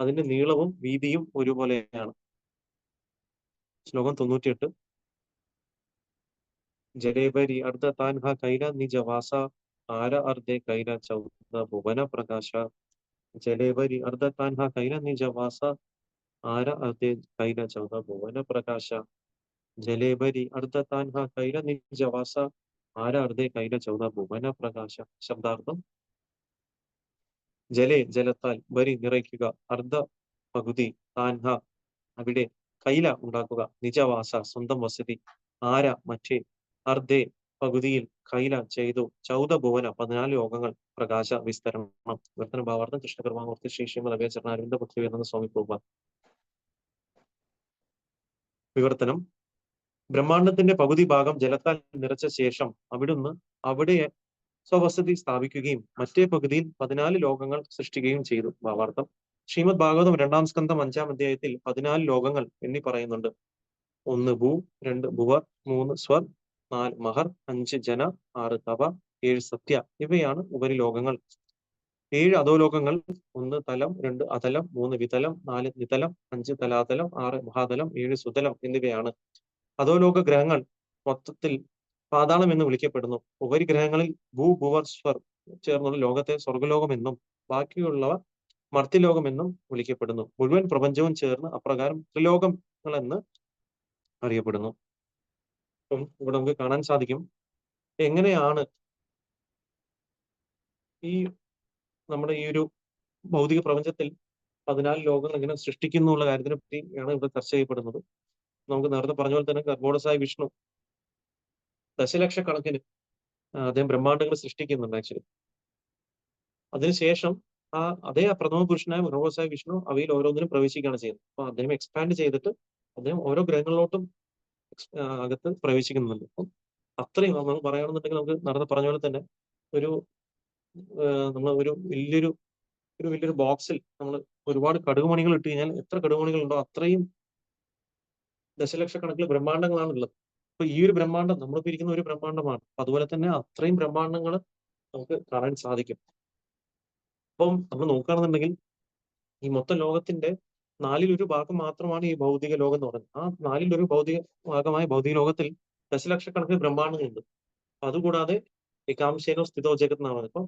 അതിന്റെ നീളവും വീതിയും ഒരുപോലെയാണ്. ശ്ലോകം 98. ജലേബരി അർദ്ധ താൻഹ കൈല നിജവാസ ആര അർദ്ധെ കൈല ചൗദ ഭുവന പ്രകാശ. ജലേബരി അർദ്ധ താൻഹ കൈല നിജവാസ ആര അർദ്ധെ കൈല ചൗദ ഭുവന പ്രകാശ. ജലേബരി അർദ്ധ താൻഹ കൈല നിജവാസ ആര അർദ്ധെ കൈല ചൗദ ഭുവന പ്രകാശ. ശബ്ദാർത്ഥം: ജലത്താൽ, ബരി നിറയ്ക്കുക, അർദ്ധ പകുതി, താൻഹ അവിടെ, കൈല ഉണ്ടാക്കുക, നിജവാസ സ്വന്തം വസതി, ആര മറ്റേ, അർദ്ധേ പകുതിയിൽ, കൈല ചെയ്തു, ചൗദ ഭുവന 14 ലോകങ്ങൾ, പ്രകാശ വിസ്തരണം. വിവർത്തന ഭാവാർത്ഥം: കൃഷ്ണകർമാമൂർത്തി ശ്രീ ശ്രീമദ് അഭയചരണ അരവിന്ദ ഭക്തി എന്ന സ്വാമി പ്രഭുപാദ. വിവർത്തനം: ബ്രഹ്മാണ്ടത്തിന്റെ പകുതി ഭാഗം ജലത്താൽ നിറച്ച ശേഷം അവിടുന്ന് അവിടെ സ്വവസതി സ്ഥാപിക്കുകയും മറ്റേ പകുതിയിൽ 14 ലോകങ്ങൾ സൃഷ്ടിക്കുകയും ചെയ്തു. ഭാവാർത്ഥം: ശ്രീമദ് ഭാഗവതം 2-ാം സ്കന്ധം 5-ാം അധ്യായത്തിൽ 14 ലോകങ്ങൾ എണ്ണി പറയുന്നുണ്ട്. 1 ഭൂ, 2 ഭുവർ, 3 സ്വർ, 4 മഹർ, 5 ജന, 6 തപ, 7 സത്യ ഇവയാണ് ഉപരിലോകങ്ങൾ. 7 അധോലോകങ്ങൾ: 1 തലം, 2 അതലം, 3 വിതലം, 4 നിതലം, 5 തലാതലം, 6 മഹാതലം, 7 സുതലം എന്നിവയാണ്. അധോലോക ഗ്രഹങ്ങൾ മൊത്തത്തിൽ പാതാളം എന്ന് വിളിക്കപ്പെടുന്നു. ഉപരിഗ്രഹങ്ങളിൽ ഭൂ, ഭുവർ, സ്വർ ചേർന്നുള്ള ലോകത്തെ സ്വർഗലോകമെന്നും ബാക്കിയുള്ളവ മർത്യലോകമെന്നും വിളിക്കപ്പെടുന്നു. മുഴുവൻ പ്രപഞ്ചവും ചേർന്ന് അപ്രകാരം ത്രിലോകങ്ങൾ എന്ന് അറിയപ്പെടുന്നു. അപ്പം ഇവിടെ നമുക്ക് കാണാൻ സാധിക്കും എങ്ങനെയാണ് ഈ നമ്മുടെ ഈ ഒരു ഭൗതിക പ്രപഞ്ചത്തിൽ 14 ലോകങ്ങൾ എങ്ങനെ സൃഷ്ടിക്കുന്നു എന്നുള്ള കാര്യത്തിനെ പറ്റിയാണ് ഇവിടെ ചർച്ച ചെയ്യപ്പെടുന്നത്. നമുക്ക് നേരത്തെ പറഞ്ഞ പോലെ തന്നെ ഗർഭോടസായ വിഷ്ണു ദശലക്ഷക്കണക്കിന് അദ്ദേഹം ബ്രഹ്മാണ്ടങ്ങൾ സൃഷ്ടിക്കുന്നുണ്ട് ആക്ച്വലി. അതിനുശേഷം അതേ പ്രഥമ പുരുഷനായ ഗർഭോടസായ വിഷ്ണു അവയിൽ ഓരോന്നിനും പ്രവേശിക്കുകയാണ് ചെയ്യുന്നത്. അപ്പൊ അദ്ദേഹം എക്സ്പാൻഡ് ചെയ്തിട്ട് അദ്ദേഹം ഓരോ ഗ്രഹങ്ങളിലോട്ടും അകത്ത് പ്രവേശിക്കുന്നുണ്ട്. അപ്പം അത്രയും നമ്മൾ പറയുകയാണെന്നുണ്ടെങ്കിൽ നമുക്ക് നേരത്തെ പറഞ്ഞ പോലെ തന്നെ നമ്മൾ ഒരു വലിയൊരു ബോക്സിൽ നമ്മൾ ഒരുപാട് കടുകുമണികൾ ഇട്ട് കഴിഞ്ഞാൽ എത്ര കടുകുമണികൾ ഉണ്ടോ അത്രയും ദശലക്ഷക്കണക്കിന് ബ്രഹ്മാണ്ടങ്ങളാണ് ഉള്ളത്. അപ്പൊ ഈ ഒരു ബ്രഹ്മാണ്ടം നമ്മളിപ്പോ ഇരിക്കുന്ന ഒരു ബ്രഹ്മാണ്ടമാണ്. അതുപോലെ തന്നെ അത്രയും ബ്രഹ്മാണ്ടങ്ങൾ നമുക്ക് കാണാൻ സാധിക്കും. അപ്പം നമ്മൾ നോക്കുകയാണെന്നുണ്ടെങ്കിൽ ഈ മൊത്തം ലോകത്തിന്റെ 1/4 ഭാഗം മാത്രമാണ് ഈ ഭൗതിക ലോകം എന്ന് പറയുന്നത്. ആ 1/4 ഭാഗമായ ഭൗതിക ലോകത്തിൽ ദശലക്ഷക്കണക്കിന് ബ്രഹ്മാണ്ടങ്ങളുണ്ട്. അതുകൂടാതെ ഏകാംശേനോ സ്ഥിതോ ജഗത് എന്നാണ്. അപ്പൊ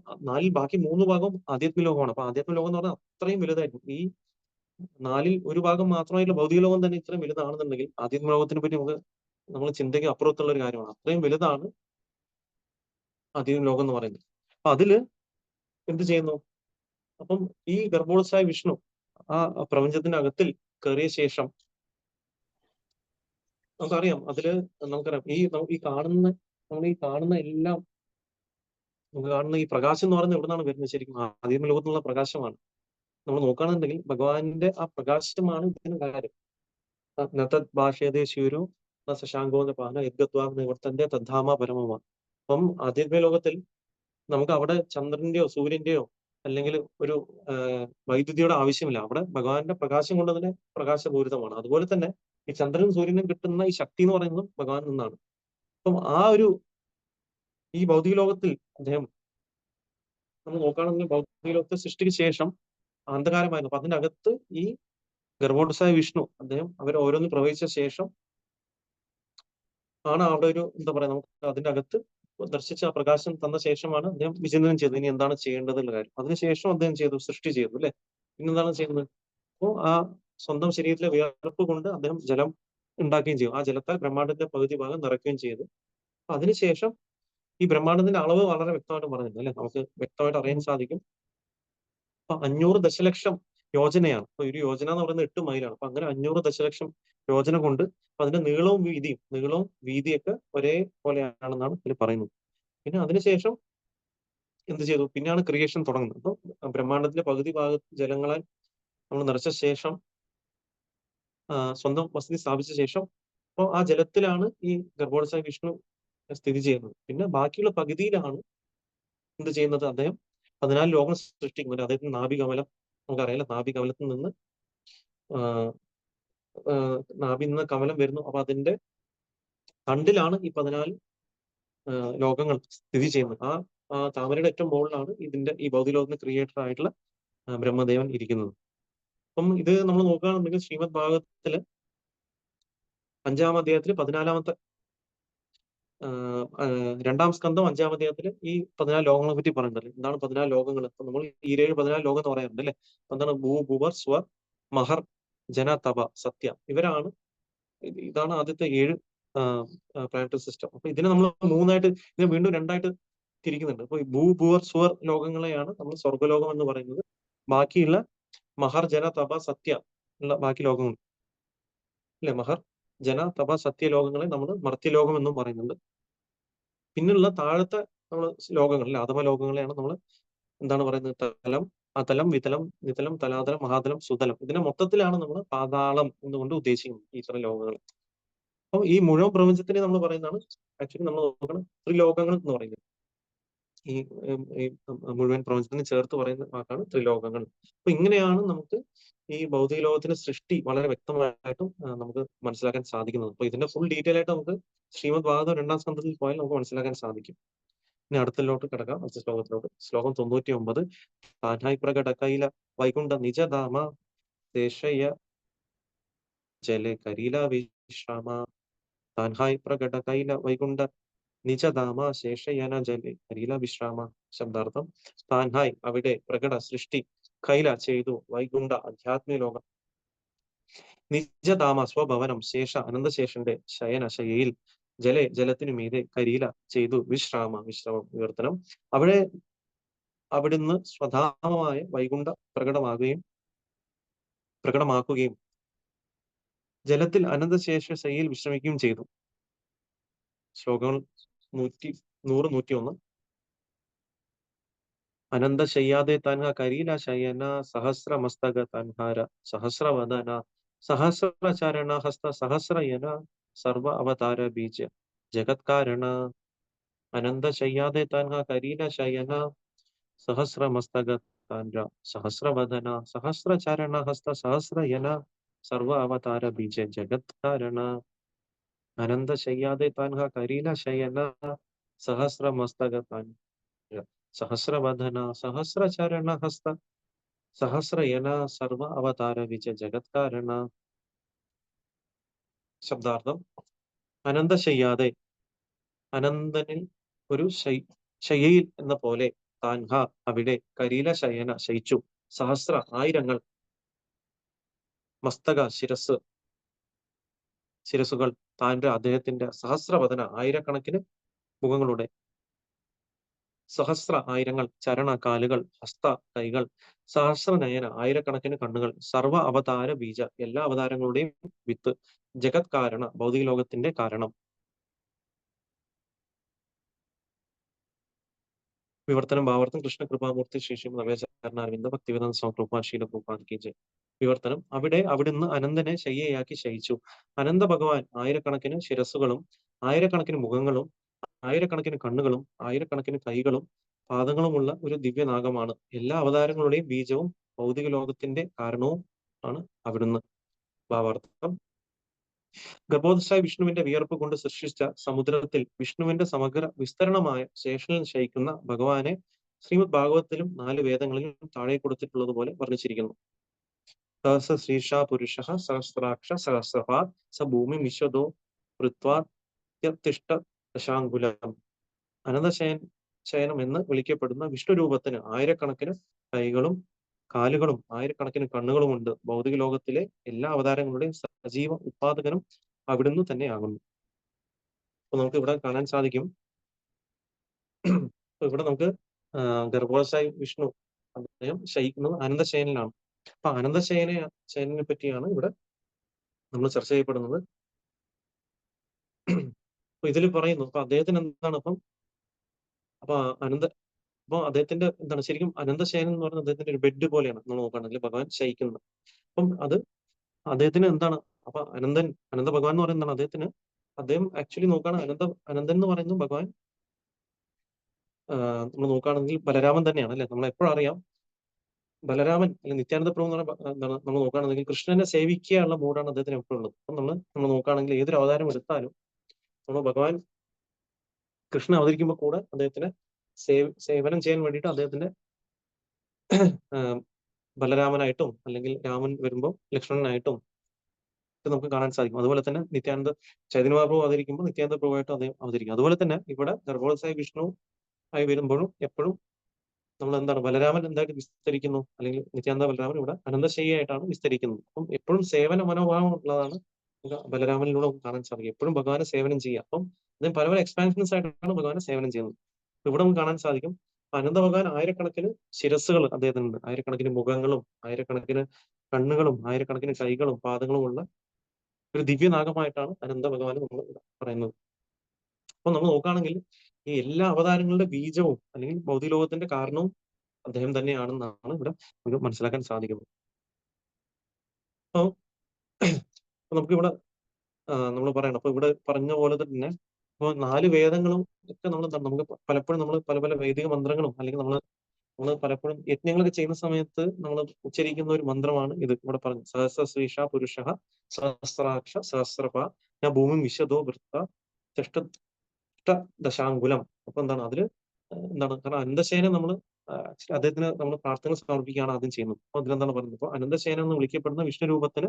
ബാക്കി 3 ഭാഗവും ആധ്യാത്മിക ലോകമാണ്. അപ്പൊ ആധ്യാത്മിക ലോകം എന്ന് പറഞ്ഞാൽ അത്രയും വലുതായിരുന്നു. ഈ 1/4 ഭാഗം മാത്രമായിട്ടുള്ള ഭൗതിക ലോകം തന്നെ ഇത്രയും വലുതാണെന്നുണ്ടെങ്കിൽ ആധ്യാത്മിക ലോകത്തിനെ പറ്റി നമ്മൾ ചിന്തയ്ക്ക് അപ്പുറത്തുള്ള ഒരു കാര്യമാണ്. അത്രയും വലുതാണ് ആധ്യാത്മിക ലോകം എന്ന് പറയുന്നത്. അപ്പൊ അതില് എന്ത് ചെയ്യുന്നു? അപ്പം ഈ ഗർഭോത്സായ വിഷ്ണു ആ പ്രപഞ്ചത്തിന്റെ അകത്തിൽ കയറിയ ശേഷം നമുക്കറിയാം അതില് നമുക്കറിയാം നമ്മൾ ഈ കാണുന്ന എല്ലാം നമുക്ക് കാണുന്ന ഈ പ്രകാശം എന്ന് പറയുന്നത് എവിടെ നിന്നാണ് വരുന്നത്? ശരിക്കും ആദിമ ലോകത്തുള്ള പ്രകാശമാണ്. നമ്മൾ നോക്കുകയാണെന്നുണ്ടെങ്കിൽ ഭഗവാന്റെ ആ പ്രകാശമാണ് ഇതിന് കാര്യം. നതത് ഭാഷയതേ ശൂരോ ന ശശാങ്കോ ന പാന യദ്ഗത്വാ നിവർത്തന്റെ തദ്ധാമ പരമമ. അപ്പം ആധ്യാത്മിക ലോകത്തിൽ നമുക്ക് അവിടെ ചന്ദ്രന്റെയോ സൂര്യന്റെയോ അല്ലെങ്കിൽ ഒരു വൈദ്യുതിയുടെ ആവശ്യമില്ല. അവിടെ ഭഗവാന്റെ പ്രകാശം കൊണ്ട് തന്നെ പ്രകാശപൂരിതമാണ്. അതുപോലെ തന്നെ ഈ ചന്ദ്രനും സൂര്യനും കിട്ടുന്ന ഈ ശക്തി എന്ന് പറയുന്നത് ഭഗവാനിൽ നിന്നാണ്. അപ്പം ഈ ഭൗതിക ലോകത്തിൽ അദ്ദേഹം നമ്മൾ നോക്കുകയാണെങ്കിൽ ഭൗതിക ലോകത്തെ സൃഷ്ടിക്ക് ശേഷം അന്ധകാരമായിരുന്നു. അപ്പൊ അതിന്റെ അകത്ത് ഈ ഗർഭോത്സായ വിഷ്ണു അദ്ദേഹം അവർ ഓരോന്ന് പ്രവഹിച്ച ശേഷം ആണ് അവിടെ ഒരു എന്താ പറയാ നമുക്ക് അതിന്റെ അകത്ത് ദർശിച്ച ആ പ്രകാശം തന്ന ശേഷമാണ് അദ്ദേഹം വിചിന്തനം ചെയ്തത് ഇനി എന്താണ് ചെയ്യേണ്ടത് എന്നുള്ള കാര്യം. അതിനുശേഷം അദ്ദേഹം സൃഷ്ടി ചെയ്തു അല്ലെ. പിന്നെന്താണ് ചെയ്യുന്നത്? അപ്പോ ആ സ്വന്തം ശരീരത്തിലെ വിയർപ്പ് കൊണ്ട് അദ്ദേഹം ജലം ഉണ്ടാക്കുകയും ചെയ്യും. ആ ജലത്താൽ ബ്രഹ്മാണ്ടത്തിന്റെ പകുതി ഭാഗം നിറയ്ക്കുകയും ചെയ്തു. അപ്പൊ അതിനുശേഷം ഈ ബ്രഹ്മാണ്ടത്തിന്റെ അളവ് വളരെ വ്യക്തമായിട്ട് പറഞ്ഞിട്ടുണ്ട് അല്ലെ. നമുക്ക് വ്യക്തമായിട്ട് അറിയാൻ സാധിക്കും. അപ്പൊ 500 ദശലക്ഷം യോജനയാണ്. അപ്പൊ ഒരു യോജന എന്ന് പറയുന്നത് 8 മൈലാണ്. അപ്പൊ അങ്ങനെ 500 ദശലക്ഷം യോജന കൊണ്ട് അതിന്റെ നീളവും വീതിയൊക്കെ ഒരേ പോലെയാണെന്നാണ് ഇതിൽ പറയുന്നത്. പിന്നെ അതിനുശേഷം എന്ത് ചെയ്തു? പിന്നെയാണ് ക്രിയേഷൻ തുടങ്ങുന്നത്. അപ്പൊ ബ്രഹ്മാണ്ടത്തിന്റെ പകുതി ഭാഗത്ത് ജലങ്ങളാൽ നമ്മൾ നിറച്ച ശേഷം സ്വന്തം വസതി സ്ഥാപിച്ച ശേഷം അപ്പോൾ ആ ജലത്തിലാണ് ഈ ഗർഭോത്സായ വിഷ്ണു സ്ഥിതി ചെയ്യുന്നത്. പിന്നെ ബാക്കിയുള്ള പകുതിയിലാണ് എന്ത് ചെയ്യുന്നത്? അദ്ദേഹം 14 ലോകം സൃഷ്ടിക്കുന്നത്. അദ്ദേഹത്തിന് നാഭികമലം നമുക്കറിയാലോ. നാഭികമലത്തിൽ നിന്ന് നാഭിൽ നിന്ന് കമലം വരുന്നു. അപ്പൊ അതിന്റെ തണ്ടിലാണ് ഈ 14 ലോകങ്ങൾ സ്ഥിതി ചെയ്യുന്നത്. ആ താമരയുടെ ഏറ്റവും മുകളിലാണ് ഈ ഭൗതിക ലോകത്തിന്റെ ക്രിയേറ്റർ ആയിട്ടുള്ള ബ്രഹ്മദേവൻ ഇരിക്കുന്നത്. അപ്പം ഇത് നമ്മൾ നോക്കുകയാണെന്നുണ്ടെങ്കിൽ ശ്രീമദ് ഭാഗവതത്തില് 5-ാം അധ്യായത്തിൽ 14-ാമത്തെ 2-ാം സ്കന്ധം 5-ാം അധ്യായത്തിൽ ഈ 14 ലോകങ്ങളെ പറ്റി പറയുന്നുണ്ടല്ലോ. എന്താണ് 14 ലോകങ്ങൾ? അപ്പൊ നമ്മൾ ഈ 14 ലോകം എന്ന് പറയാറുണ്ട് അല്ലെ. എന്താണ്? ഭൂവർ സ്വർ മഹർ ജന തപ സത്യ. ഇതാണ് ആദ്യത്തെ 7 പ്ലാനറ്ററി സിസ്റ്റം. അപ്പൊ ഇതിനെ നമ്മൾ ഇതിനെ വീണ്ടും 2ആയിട്ട് തിരിക്കുന്നുണ്ട്. അപ്പൊ ഈ ഭൂവർ സ്വർ ലോകങ്ങളെയാണ് നമ്മൾ സ്വർഗ്ഗലോകം എന്ന് പറയുന്നത്. ബാക്കിയുള്ള മഹർ ജന തപ സത്യ ഉള്ള ബാക്കി ലോകങ്ങൾ അല്ലെ. മഹർ ജന തപ സത്യ ലോകങ്ങളെ നമ്മൾ മർത്യലോകം എന്നും പറയുന്നുണ്ട്. പിന്നുള്ള താഴത്തെ ലോകങ്ങൾ അല്ലെ, അധമ ലോകങ്ങളെയാണ് നമ്മൾ എന്താണ് പറയുന്നത്? തലം, അതലം, വിതലം, നിതലം, തലാതലം, മഹാതലം, സുതലം. ഇതിനെ മൊത്തത്തിലാണ് നമ്മൾ പാതാളം എന്നുകൊണ്ട് ഉദ്ദേശിക്കുന്നത് ഇത്തരം ലോകങ്ങൾ. അപ്പൊ ഈ മുഴുവൻ പ്രപഞ്ചത്തിനെ നമ്മൾ പറയുന്നതാണ് ആക്ച്വലി നമ്മൾ നോക്കണം ത്രിലോകങ്ങൾ എന്ന് പറയുന്നത്. ഈ മുഴുവൻ പ്രപഞ്ചത്തിന് ചേർത്ത് പറയുന്ന വാക്കാണ് ത്രിലോകങ്ങൾ. അപ്പൊ ഇങ്ങനെയാണ് നമുക്ക് ഈ ഭൗതിക ലോകത്തിന്റെ സൃഷ്ടി വളരെ വ്യക്തമായിട്ടും നമുക്ക് മനസ്സിലാക്കാൻ സാധിക്കുന്നത്. അപ്പൊ ഇതിന്റെ ഫുൾ ഡീറ്റെയിൽ ആയിട്ട് നമുക്ക് ശ്രീമദ് ഭാഗവതം 2-ാം സ്കന്ധത്തിൽ പോയാൽ നമുക്ക് മനസ്സിലാക്കാൻ സാധിക്കും. ഇനി അടുത്ത ശ്ലോകത്തിലോട്ട്. ശ്ലോകം 99. താനായി പ്രകട കൈല വൈകുണ്ഠ നിജധാമ ദേശയ ജലെ കരീല വിശ്രാമ. താൻഹായ് പ്രകട കൈല വൈകുണ്ഠ നിജധാമ ശേഷയന ജലെ കരീല വിശ്രാമ. ശബ്ദാർത്ഥം: താൻഹായ് അവിടെ, പ്രകട സൃഷ്ടി, കൈല ചെയ്തു, വൈകുണ്ഠ ആധ്യാത്മിക ലോകം, നിജധാമ സ്വഭവനം, അനന്തശേഷന്റെ ശയനശയയിൽ, ജലത്തിനു മീതെ, കരീല ചെയ്തു, വിശ്രാമം വിവർത്തനം. അവിടുന്ന് സ്വധാമമായ വൈകുണ്ഠ പ്രകടമാക്കുകയും ജലത്തിൽ അനന്തശേഷ ശൈലിയിൽ വിശ്രമിക്കുകയും ചെയ്തു. ശ്ലോകങ്ങൾ 100, 101. അനന്തശയ്യാതെ തൻഹ കരീല ശയന സഹസ്രമസ്തക തൻഹാര സഹസ്രവദന സഹസ്രചരണ ഹസ്ത സഹസ്രയന സർവ അവതാര ബീജ ജഗത്കാരണ. അനന്തശയ്യാതെ തൻഹ കരീല ശയന സഹസ്രമസ്തക താൻര സഹസ്രവദന സഹസ്രചരണ ഹസ്ത സഹസ്രയന സർവ അവതാര ബീജ ജഗത്കാരണ. അനന്തശയ്യാതെ തൻഹ കരീല ശയന സഹസ്രമസ്തക താൻര സഹസ്രവദന സഹസ്രചരണ ഹസ്ത സഹസ്രയന സർവ അവതാര ബീജ ജഗത്കാരണ. ശബ്ദാർത്ഥം: അനന്തശയ്യാതെ, അനന്തനിൽ ഒരു ശയ്യയിൽ എന്ന പോലെ, താൻഹ അവിടെ, കരീല ശയന ശയിച്ചു, സഹസ്ര ആയിരങ്ങൾ, മസ്തക ശിരസുകൾ, താൻ്റെ അദ്ദേഹത്തിന്റെ സഹസ്രവദന ആയിരക്കണക്കിന് മുഖങ്ങളുടെ സഹസ്ര ആയിരങ്ങൾ, ചരണ കാലുകൾ, ഹസ്ത കൈകൾ, സഹസ്രനയന ആയിരക്കണക്കിന് കണ്ണുകൾ, സർവ അവതാര ബീജ എല്ലാ അവതാരങ്ങളുടെയും വിത്ത്, ജഗത് കാരണ ഭൗതിക ലോകത്തിന്റെ കാരണം. വിവർത്തനം ഭാവാർത്ഥം കൃഷ്ണ കൃപാമൂർത്തി ശ്രീ ശ്രീ നവേചാരണാരവിന്ദ ഭക്തിവേദാന്ത സ്വാമി കൃപാ ശീല കൃപാദിക്ക് ജയ്. വിവർത്തനം അവിടെ അവിടുന്ന് അനന്തനെ ശയ്യയാക്കി ശയിച്ചു. അനന്ത ഭഗവാൻ ആയിരക്കണക്കിന് ശിരസ്സുകളും ആയിരക്കണക്കിന് മുഖങ്ങളും ആയിരക്കണക്കിന് കണ്ണുകളും ആയിരക്കണക്കിന് കൈകളും പാദങ്ങളുമുള്ള ഒരു ദിവ്യനാഗമാണ്. എല്ലാ അവതാരങ്ങളുടെയും ബീജവും ഭൗതിക ലോകത്തിന്റെ കാരണവും ആണ് അവിടുന്ന്. ഭാവാർത്ഥം ഗർഭോദശായ വിഷ്ണുവിന്റെ വിയർപ്പ് കൊണ്ട് സൃഷ്ടിച്ച സമുദ്രത്തിൽ വിഷ്ണുവിന്റെ സമഗ്ര വിസ്തരണമായ ശേഷനിൽ ശയിക്കുന്ന ഭഗവാനെ ശ്രീമദ് ഭാഗവതത്തിലും 4 വേദങ്ങളിലും താഴെ കൊടുത്തിട്ടുള്ളതുപോലെ വർണ്ണിച്ചിരിക്കുന്നു. സഹസ്ര ശ്രീഷ പുരുഷ സഹസ്രാക്ഷ സഹസ്രപാദ് സ ഭൂമി വിശ്വതോ വൃത്വാത്യത്തിഷ്ട ദശാങ്കുലം. അനന്തശയനം എന്ന് വിളിക്കപ്പെടുന്ന വിഷ്ണു രൂപത്തിന് ആയിരക്കണക്കിന് കൈകളും കാലുകളും ആയിരക്കണക്കിന് കണ്ണുകളുമുണ്ട്. ഭൗതിക ലോകത്തിലെ എല്ലാ അവതാരങ്ങളുടെയും സജീവ ഉത്പാദകനും അവിടുന്ന് തന്നെയാകുന്നു. അപ്പൊ നമുക്ക് ഇവിടെ കാണാൻ സാധിക്കും, ഇവിടെ നമുക്ക് ഗർഭോദശായി വിഷ്ണു അദ്ദേഹം ശയിക്കുന്നത് അനന്തശയനിലാണ്. അപ്പൊ ശയനെ പറ്റിയാണ് ഇവിടെ നമ്മൾ ചർച്ച ചെയ്യപ്പെടുന്നത്. അപ്പൊ ഇതിൽ പറയുന്നു, അപ്പൊ അദ്ദേഹത്തിന് എന്താണ് അപ്പൊ അദ്ദേഹത്തിന്റെ എന്താണ് ശരിക്കും അനന്തശയനം എന്ന് പറയുന്നത് അദ്ദേഹത്തിന്റെ ഒരു ബെഡ് പോലെയാണ് നമ്മൾ നോക്കുകയാണെങ്കിൽ ഭഗവാൻ ശയിക്കുന്നത്. അപ്പം അത് അദ്ദേഹത്തിന് എന്താണ് അപ്പൊ അനന്ത ഭഗവാൻ എന്ന് പറയുന്നത് അദ്ദേഹം ആക്ച്വലി നോക്കുകയാണ് അനന്തൻ എന്ന് പറയുന്നത് ഭഗവാൻ നമ്മൾ നോക്കുകയാണെങ്കിൽ ബലരാമൻ തന്നെയാണ് അല്ലെ. നമ്മൾ എപ്പോഴും അറിയാം ബലരാമൻ അല്ലെങ്കിൽ നിത്യാനന്ദ പ്രഭു എന്ന് പറയുന്ന എന്താണ് നമ്മൾ നോക്കുകയാണെങ്കിൽ കൃഷ്ണനെ സേവിക്കാനുള്ള മൂഡാണ് അദ്ദേഹത്തിന് എപ്പോഴും ഉള്ളത്. അപ്പം നമ്മൾ നോക്കുകയാണെങ്കിൽ ഏതൊരു അവതാരം എടുത്താലും നമ്മൾ ഭഗവാൻ കൃഷ്ണൻ അവതരിക്കുമ്പോൾ കൂടെ അദ്ദേഹത്തിന് സേവനം ചെയ്യാൻ വേണ്ടിയിട്ട് അദ്ദേഹത്തിന്റെ ബലരാമനായിട്ടും അല്ലെങ്കിൽ രാമൻ വരുമ്പോൾ ലക്ഷ്മണനായിട്ടും നമുക്ക് കാണാൻ സാധിക്കും. അതുപോലെ തന്നെ ചൈതന്യ മഹാപ്രഭു അവതരിക്കുമ്പോൾ നിത്യാനന്ദ പ്രഭുവായിട്ടും അദ്ദേഹം അവതരിക്കും. അതുപോലെ തന്നെ ഇവിടെ ഗർഭോദശായ വിഷ്ണു ആയി വരുമ്പോഴും എപ്പോഴും നമ്മൾ എന്താണ് ബലരാമൻ എന്തായിട്ട് വിസ്തരിക്കുന്നു, അല്ലെങ്കിൽ നിത്യാനന്ദ ബലരാമൻ ഇവിടെ അനന്തശയ്യായിട്ടാണ് വിസ്തരിക്കുന്നത്. അപ്പം എപ്പോഴും സേവന മനോഭാവം ഉള്ളതാണ് ബലരാമനിലൂടെ നമുക്ക് കാണാൻ സാധിക്കും. എപ്പോഴും ഭഗവാനെ സേവനം ചെയ്യുക. അപ്പം അദ്ദേഹം പല പല എക്സ്പാൻഷൻസ് ആയിട്ടാണ് ഭഗവാനെ സേവനം ചെയ്യുന്നത്. ഇവിടെ നമുക്ക് കാണാൻ സാധിക്കും അനന്ത ഭഗവാൻ ആയിരക്കണക്കിന് ശിരസ്സുകൾ അദ്ദേഹത്തിനുണ്ട്, ആയിരക്കണക്കിന് മുഖങ്ങളും ആയിരക്കണക്കിന് കണ്ണുകളും ആയിരക്കണക്കിന് കൈകളും പാദങ്ങളും ഉള്ള ഒരു ദിവ്യനാഗമായിട്ടാണ് അനന്ത ഭഗവാൻ നമ്മൾ പറയുന്നത്. അപ്പൊ നമ്മൾ നോക്കുകയാണെങ്കിൽ ഈ എല്ലാ അവതാരങ്ങളുടെ ബീജവും അല്ലെങ്കിൽ ഭൗതിക ലോകത്തിന്റെ കാരണവും അദ്ദേഹം തന്നെയാണെന്നാണ് ഇവിടെ നമുക്ക് മനസ്സിലാക്കാൻ സാധിക്കുന്നത്. അപ്പൊ നമുക്കിവിടെ നമ്മൾ പറയണം, അപ്പൊ ഇവിടെ പറഞ്ഞ പോലെ തന്നെ ഇപ്പൊ 4 വേദങ്ങളും ഒക്കെ നമുക്ക് പലപ്പോഴും നമ്മൾ പല പല വൈദിക മന്ത്രങ്ങളും അല്ലെങ്കിൽ നമ്മൾ പലപ്പോഴും യജ്ഞങ്ങളൊക്കെ ചെയ്യുന്ന സമയത്ത് നമ്മൾ ഉച്ചരിക്കുന്ന ഒരു മന്ത്രമാണ് ഇത്. ഇവിടെ പറഞ്ഞു സഹസ്ര ശ്രീഷ പുരുഷ സഹസ്രാക്ഷ സഹസ്രപ ഞാൻ ഭൂമി വിശദോ വൃത്ത ദശാങ്കുലം. അപ്പൊ എന്താണ് അതില് എന്താണ് കാരണം അനന്തശയനം നമ്മൾ അദ്ദേഹത്തിന് നമ്മൾ പ്രാർത്ഥന സമർപ്പിക്കുകയാണ് ആദ്യം ചെയ്യുന്നത്. അപ്പൊ അതിലെന്താണ് പറയുന്നത്, അപ്പൊ അനന്തശയനം എന്ന് വിളിക്കപ്പെടുന്ന വിഷ്ണു രൂപത്തിന്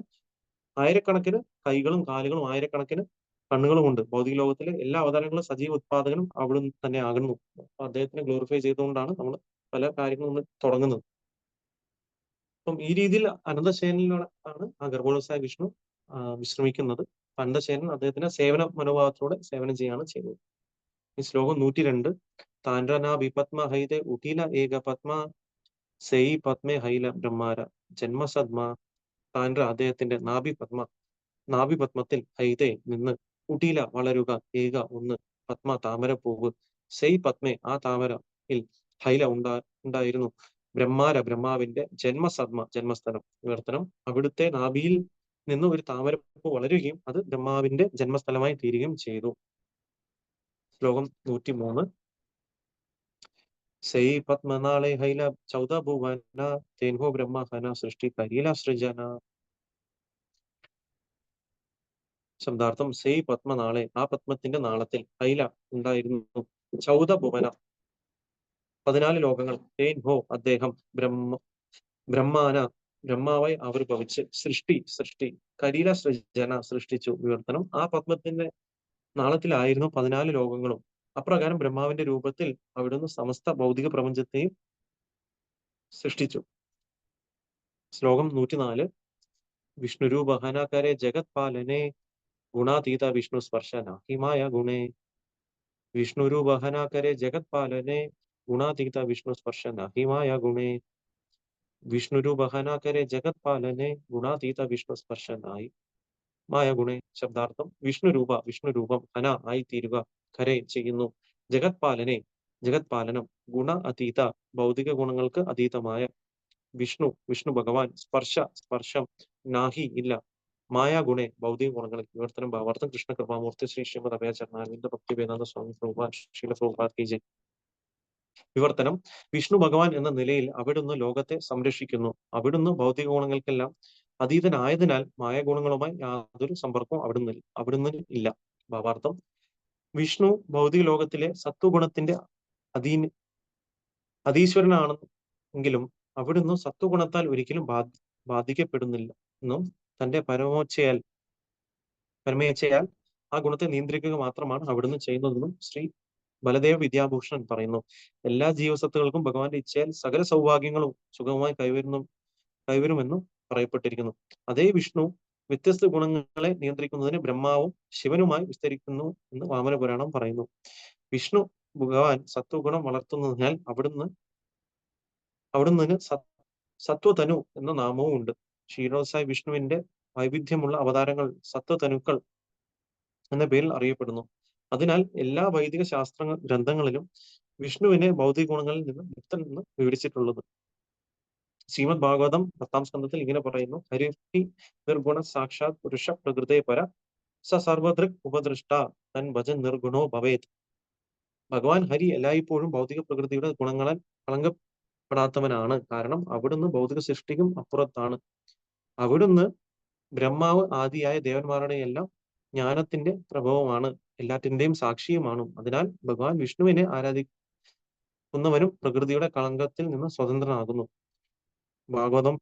ആയിരക്കണക്കിന് കൈകളും കാലുകളും ആയിരക്കണക്കിന് കണ്ണുകളുമുണ്ട്. ഭൗതിക ലോകത്തിലെ എല്ലാ അവതാരങ്ങളും സജീവ ഉത്പാദകനും അവിടുന്ന് തന്നെ ആകുന്നു. അപ്പൊ അദ്ദേഹത്തിനെ ഗ്ലോറിഫൈ ചെയ്തുകൊണ്ടാണ് നമ്മൾ പല കാര്യങ്ങളും നമ്മൾ തുടങ്ങുന്നത്. അപ്പം ഈ രീതിയിൽ അനന്തശയനിലാണ് ആ ഗർഭോദശായ വിഷ്ണു വിശ്രമിക്കുന്നത്. അനന്തശയനൻ അദ്ദേഹത്തിന് സേവന മനോഭാവത്തോടെ സേവനം ചെയ്യാണ് ചെയ്യുന്നത്. ഈ ശ്ലോകം 102 താൻഡ്രനാ വിപത്മ ഹൈതെ ഉടീല ഏക പത്മ സെയ് പത്മേ ഹൈല ബ്രഹ്മാര ജന്മസദ്മ. താൻഡ്ര അദ്ദേഹത്തിന്റെ നാഭിപത്മത്തിൽ ഹൈതെ നിന്ന് ഉടീല വളരുക ഏക ഒന്ന് പത്മ താമരപ്പൂവ് സെയ് പത്മേ ആ താമരയിൽ ഹൈല ഉണ്ടായിരുന്നു ബ്രഹ്മാവിന്റെ ജന്മസ്ഥലം. വിവർത്തനം അവിടുത്തെ നാഭിയിൽ നിന്ന് ഒരു താമരപ്പൂ വളരുകയും അത് ബ്രഹ്മാവിന്റെ ജന്മസ്ഥലമായി തീരുകയും ചെയ്തു. ശ്ലോകം 103 സെയ് പത്മനാളെ ഹൈല ചൗദ ഭുവന തേൻഹോ ബ്രഹ്മഹന സൃഷ്ടി കരീല സൃജന. ശബ്ദാർത്ഥം സെയ് പത്മനാളെ ആ പത്മത്തിന്റെ നാളത്തിൽ ഹൈല ഉണ്ടായിരുന്നു ചൗദ ഭുവന 14 ലോകങ്ങൾ തേൻഹോ അദ്ദേഹം ബ്രഹ്മാവായി ആവിർഭവിച്ച് സൃഷ്ടി കരീല സൃജന സൃഷ്ടിച്ചു. വിവർത്തനം ആ പത്മത്തിന്റെ നാളത്തിലായിരുന്നു 14 ലോകങ്ങളും. അപ്രകാരം ബ്രഹ്മാവിന്റെ രൂപത്തിൽ അവിടുന്ന് സമസ്ത ഭൗതിക പ്രപഞ്ചത്തെയും സൃഷ്ടിച്ചു. ശ്ലോകം 104 വിഷ്ണുരൂപഹനകരെ ജഗത് പാലനെ ഗുണാതീത വിഷ്ണു സ്പർശന ഹിമായ ഗുണേ. വിഷ്ണുരൂപഹനകരെ ജഗത് പാലനെ ഗുണാതീത വിഷ്ണു സ്പർശ നാഹിമായ ഗുണേ. വിഷ്ണുരൂപ ഹനാകരെ ജഗത് പാലനെ ഗുണാതീത വിഷ്ണു സ്പർശ നായി മായ ഗുണേ. ശബ്ദാർത്ഥം വിഷ്ണുരൂപം ഹന ആയി തീരുക, കരെ ചെയ്യുന്നു, ജഗത് പാലനെ ജഗത് പാലനം, ഗുണ അതീത ഭൗതിക ഗുണങ്ങൾക്ക് അതീതമായ, വിഷ്ണു ഭഗവാൻ, സ്പർശം, നാഹി ഇല്ല, മായ ഗുണെ ഭൗതിക ഗുണങ്ങളിൽ. വിവർത്തനം ഭാവാർത്ഥം കൃഷ്ണ കൃപാമൂർത്തി ശ്രീ ശ്രീമദ് അഭയചരണാനന്ദ ഭക്തി വേദാന്ത സ്വാമി പ്രഭുപാദ് ശീല പ്രഭുപാദ് കി ജയ്. വിവർത്തനം: വിഷ്ണു ഭഗവാൻ എന്ന നിലയിൽ അവിടുന്ന് ലോകത്തെ സംരക്ഷിക്കുന്നു. അവിടുന്ന് ഭൗതിക ഗുണങ്ങൾക്കെല്ലാം അതീതനായതിനാൽ മായ ഗുണങ്ങളുമായി യാതൊരു സമ്പർക്കവും അവിടുന്ന് ഇല്ല. ഭാവാർത്ഥം: വിഷ്ണു ഭൗതിക ലോകത്തിലെ സത്വഗുണത്തിന്റെ അതീശ്വരനാണെങ്കിലും അവിടുന്ന് സത്വഗുണത്താൽ ഒരിക്കലും ബാധിക്കപ്പെടുന്നില്ല എന്നും തന്റെ പരമേച്ഛയാൽ ആ ഗുണത്തെ നിയന്ത്രിക്കുക മാത്രമാണ് അവിടുന്ന് ചെയ്യുന്നതെന്നും ശ്രീ ബലദേവ വിദ്യാഭൂഷൺ പറയുന്നു. എല്ലാ ജീവസത്തുക്കൾക്കും ഭഗവാന്റെ ഇച്ഛയാൽ സകല സൗഭാഗ്യങ്ങളും സുഗമമായി കൈവരുമെന്നും പറയപ്പെട്ടിരിക്കുന്നു. അതേ വിഷ്ണു വ്യത്യസ്ത ഗുണങ്ങളെ നിയന്ത്രിക്കുന്നതിന് ബ്രഹ്മാവും ശിവനുമായി വിസ്തരിക്കുന്നു എന്ന് വാമന പുരാണം പറയുന്നു. വിഷ്ണു ഭഗവാൻ സത്വഗുണം വളർത്തുന്നതിനാൽ അവിടുന്ന് സത്വതനു എന്ന നാമവും ഉണ്ട്. ക്ഷീരോത്സായി വിഷ്ണുവിന്റെ വൈവിധ്യമുള്ള അവതാരങ്ങൾ സത്വതനുക്കൾ എന്ന പേരിൽ അറിയപ്പെടുന്നു. അതിനാൽ എല്ലാ വൈദിക ഗ്രന്ഥങ്ങളിലും വിഷ്ണുവിനെ ഭൗതിക ഗുണങ്ങളിൽ നിന്ന് മുക്തനെന്ന് വിവരിച്ചിട്ടുള്ളത്. ശ്രീമദ് ഭാഗവതം 10-ാം സ്കന്ധത്തിൽ ഇങ്ങനെ പറയുന്നു: ഹരി നിർഗുണ സാക്ഷാത് പുരുഷ പ്രകൃതേ പര സ സർവദൃക് ഉപദൃഷ്ട തൻ ഭജൻ നിർഗുണോ ഭവേത്. ഭഗവാൻ ഹരി എല്ലായ്പ്പോഴും ഭൗതിക പ്രകൃതിയുടെ ഗുണങ്ങളാൽ കളങ്കപ്പെടാത്തവനാണ്. കാരണം അവിടുന്ന് ഭൗതിക സൃഷ്ടിക്കും അപ്പുറത്താണ്. അവിടുന്ന് ബ്രഹ്മാവ് ആദിയായ ദേവന്മാരുടെ എല്ലാം ജ്ഞാനത്തിന്റെ പ്രഭവമാണ്, എല്ലാറ്റിന്റെയും സാക്ഷിയുമാണ്. അതിനാൽ ഭഗവാൻ വിഷ്ണുവിനെ ആരാധിക്കുന്നവനും പ്രകൃതിയുടെ കളങ്കത്തിൽ നിന്ന് സ്വതന്ത്രനാകുന്നു. ഭാഗവതം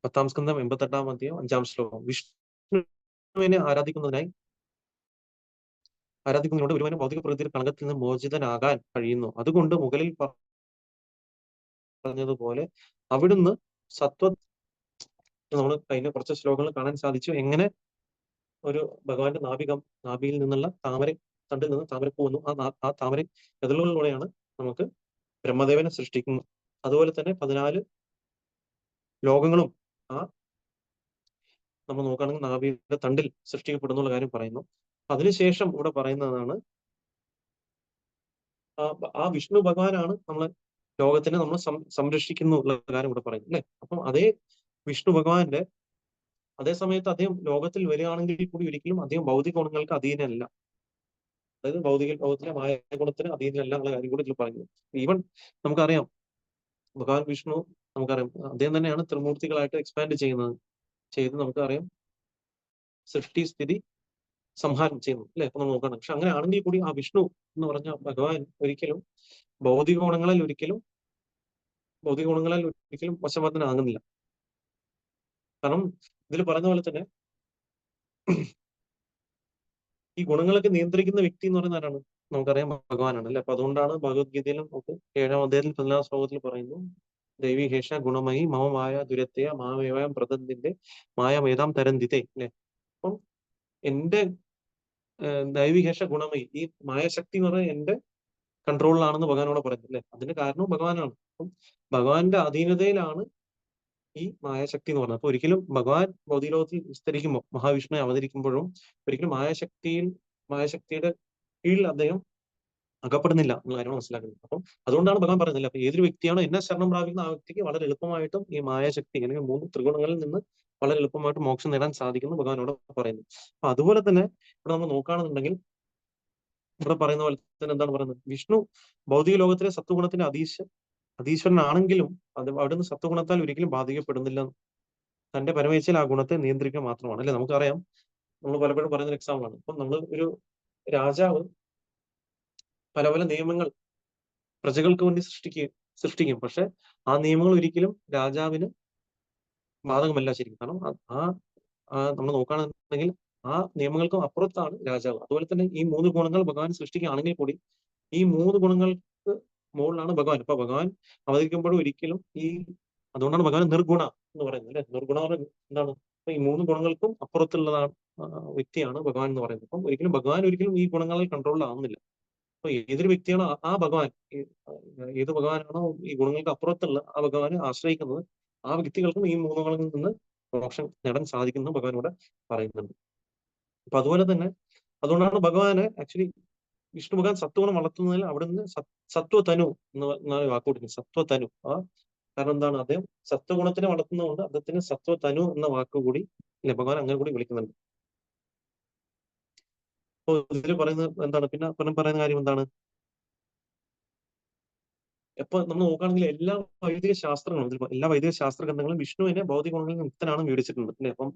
10-ാം സ്കന്ധം 88-ാം അധ്യായം 5-ാം ശ്ലോകം. വിഷ്ണുവിനെ ആരാധിക്കുന്നതിലൂടെ ഒരുവന് ഭൗതിക പ്രകൃതിയുടെ കളങ്കത്തിൽ നിന്ന് മോചിതനാകാൻ കഴിയുന്നു. അതുകൊണ്ട് മുകളിൽ പറഞ്ഞതുപോലെ അവിടുന്ന് നമ്മൾ കഴിഞ്ഞ കുറച്ച് ശ്ലോകങ്ങൾ കാണാൻ സാധിച്ചു. എങ്ങനെ ഒരു ഭഗവാന്റെ നാഭിയിൽ നിന്നുള്ള തണ്ടിൽ നിന്ന് താമരപ്പൂ വന്നു. ആ താമര എതിളുകളിലൂടെയാണ് നമുക്ക് ബ്രഹ്മദേവനെ സൃഷ്ടിക്കുന്നത്. അതുപോലെ തന്നെ 14 ലോകങ്ങളും നമ്മൾ നോക്കുകയാണെങ്കിൽ നാഭിയുടെ തണ്ടിൽ സൃഷ്ടിക്കപ്പെടുന്നുള്ള കാര്യം പറയുന്നു. അതിനുശേഷം ഇവിടെ പറയുന്നതാണ് ആ വിഷ്ണു ഭഗവാനാണ് ലോകത്തിനെ നമ്മൾ സംരക്ഷിക്കുന്നു ഉള്ള കാര്യം ഇവിടെ പറയുന്നു, അല്ലെ? അപ്പം അതേ വിഷ്ണു ഭഗവാന്റെ അതേ സമയത്ത് അദ്ദേഹം ലോകത്തിൽ വരികയാണെങ്കിൽ കൂടി ഒരിക്കലും അദ്ദേഹം ഭൗതിക ഗുണങ്ങൾക്ക് അധീനല്ല. അതായത് ഭൗതിക ലോകത്തിലെ മായ ഗുണത്തിന് അധീനല്ല എന്നുള്ള കാര്യം കൂടി ഇതിൽ പറയുന്നു. ഈവൻ നമുക്കറിയാം ഭഗവാൻ വിഷ്ണു നമുക്കറിയാം അദ്ദേഹം തന്നെയാണ് ത്രിമൂർത്തികളായിട്ട് എക്സ്പാൻഡ് ചെയ്ത് നമുക്കറിയാം സൃഷ്ടി സ്ഥിതി സംഹാരം ചെയ്യുന്നു, അല്ലെ? അപ്പൊ നമ്മൾ നോക്കണം. പക്ഷെ അങ്ങനെ ആണെങ്കിൽ കൂടി ആ വിഷ്ണു എന്ന് പറഞ്ഞ ഭഗവാൻ ഒരിക്കലും ഭൗതിക ഗുണങ്ങളിൽ ഒരിക്കലും വശവർദ്ധനാകുന്നില്ല. കാരണം ഇതിൽ പറയുന്ന പോലെ തന്നെ ഈ ഗുണങ്ങളൊക്കെ നിയന്ത്രിക്കുന്ന വ്യക്തി എന്ന് പറയുന്ന ആരാണ്? നമുക്കറിയാം ഭഗവാനാണ്, അല്ലെ? അപ്പൊ അതുകൊണ്ടാണ് ഭഗവത്ഗീതയിലും നമുക്ക് 7-ാം അധ്യായത്തിൽ 14-ാം ശ്ലോകത്തിൽ പറയുന്നു: ദേവി ഹേഷ ഗുണമയി മമ മായ ദുരത്യ മാമേവയം പ്രദന്തിന്റെ മായമേതാം തരന്തിത്തെ, അല്ലെ? അപ്പം എന്റെ ദൈവികേഷ ഗുണമയി, ഈ മായശക്തി എന്ന് പറയുന്നത് എന്റെ കൺട്രോളിലാണെന്ന് ഭഗവാനോട് പറയുന്നത്, അല്ലെ? അതിന്റെ കാരണവും ഭഗവാനാണ്. അപ്പം ഭഗവാന്റെ അധീനതയിലാണ് ഈ മായാശക്തി എന്ന് പറയുന്നത്. അപ്പൊ ഒരിക്കലും ഭഗവാൻ ഭൗതിക ലോകത്തിൽ വിസ്തരിക്കുമ്പോൾ, മഹാവിഷ്ണുവെ അവതരിക്കുമ്പോഴും ഒരിക്കലും മായാശക്തിയുടെ കീഴിൽ അദ്ദേഹം അകപ്പെടുന്നില്ല എന്നുള്ള കാര്യം മനസ്സിലാക്കുന്നത്. അപ്പം അതുകൊണ്ടാണ് ഭഗവാൻ പറയുന്നില്ല, അപ്പൊ ഏതൊരു വ്യക്തിയാണോ എന്നെ ശരണം പ്രാപിക്കുന്ന ആ വ്യക്തിക്ക് വളരെ എളുപ്പമായിട്ടും ഈ മായാശക്തി അല്ലെങ്കിൽ 3 ത്രിഗുണങ്ങളിൽ നിന്ന് വളരെ എളുപ്പമായിട്ട് മോക്ഷം നേടാൻ സാധിക്കുന്നു ഭഗവാനോട് പറയുന്നു. അപ്പൊ അതുപോലെ തന്നെ ഇവിടെ നമ്മൾ നോക്കുകയാണെന്നുണ്ടെങ്കിൽ ഇവിടെ പറയുന്ന പോലെ തന്നെ എന്താണ് പറയുന്നത്? വിഷ്ണു ഭൗതിക ലോകത്തിലെ സത്വഗുണത്തിന്റെ അതീശ്വരനാണെങ്കിലും അവിടുന്ന് സത്വഗുണത്താൽ ഒരിക്കലും ബാധിക്കപ്പെടുന്നില്ല. തന്റെ പരമേച്ഛയിൽ ആ ഗുണത്തെ നിയന്ത്രിക്കുക മാത്രമാണ്, അല്ലെ? നമുക്കറിയാം, നമ്മൾ പലപ്പോഴും പറയുന്ന എക്സാമ്പിൾ ആണ്. ഇപ്പം നമ്മൾ ഒരു രാജാവ് പല പല നിയമങ്ങൾ പ്രജകൾക്ക് വേണ്ടി സൃഷ്ടിക്കും. പക്ഷെ ആ നിയമങ്ങൾ ഒരിക്കലും രാജാവിന് ബാധകമല്ല ശരിക്കും. കാരണം നമ്മൾ നോക്കുകയാണെന്നുണ്ടെങ്കിൽ ആ നിയമങ്ങൾക്കും അപ്പുറത്താണ് രാജാവ്. അതുപോലെ തന്നെ ഈ 3 ഗുണങ്ങൾ ഭഗവാൻ സൃഷ്ടിക്കുകയാണെങ്കിൽ കൂടി ഈ 3 ഗുണങ്ങൾക്ക് മുകളിലാണ് ഭഗവാൻ. ഇപ്പൊ ഭഗവാൻ അവതരിക്കുമ്പോഴും ഒരിക്കലും അതുകൊണ്ടാണ് ഭഗവാൻ നിർഗുണ എന്ന് പറയുന്നത്, അല്ലെ? നിർഗുണ എന്താണ്? അപ്പൊ ഈ 3 ഗുണങ്ങൾക്കും അപ്പുറത്തുള്ളതാണ് വ്യക്തിയാണ് ഭഗവാൻ എന്ന് പറയുന്നത്. അപ്പം ഭഗവാൻ ഒരിക്കലും ഈ ഗുണങ്ങളിൽ കൺട്രോളിലാവുന്നില്ല. അപ്പൊ ഏതൊരു വ്യക്തിയാണോ ആ ഭഗവാൻ, ഏത് ഭഗവാനാണോ ഈ ഗുണങ്ങൾക്ക് അപ്പുറത്തുള്ള ആ ഭഗവാനെ ആശ്രയിക്കുന്നത്, ആ വ്യക്തികൾക്കും ഈ മൂന്ന് ഗുണങ്ങളിൽ നിന്ന് മോക്ഷം നേടാൻ സാധിക്കുന്നു ഭഗവാൻ ഇവിടെ പറയുന്നുണ്ട്. അപ്പൊ അതുപോലെ തന്നെ അതുകൊണ്ടാണ് ഭഗവാന് ആക്ച്വലി വിഷ്ണു ഭഗവാൻ സത്വഗുണം വളർത്തുന്നതിൽ അവിടുന്ന് സത്വതനു എന്ന വാക്ക് കൊടുക്കുന്നത്. സത്വതനു കാരണം എന്താണ്, അദ്ദേഹം സത്വഗുണത്തിനെ വളർത്തുന്നതുകൊണ്ട് അദ്ദേഹത്തിന് സത്വതനു എന്ന വാക്ക് കൂടി അല്ലെ ഭഗവാൻ അങ്ങനെ കൂടി വിളിക്കുന്നുണ്ട്. അപ്പൊ ഇതിൽ പറയുന്നത് എന്താണ്, പിന്നെ പറയുന്ന കാര്യം എന്താണ്, ഇപ്പൊ നമ്മൾ നോക്കുകയാണെങ്കിൽ എല്ലാ വൈദിക ശാസ്ത്രങ്ങളും എല്ലാ വൈദിക ശാസ്ത്ര ഗ്രന്ഥങ്ങളും വിഷ്ണുവിനെ ഭൗതിക ഗുണങ്ങളിൽ മുക്തനാണ് വിവരിച്ചിട്ടുണ്ട്. അല്ലെ അപ്പം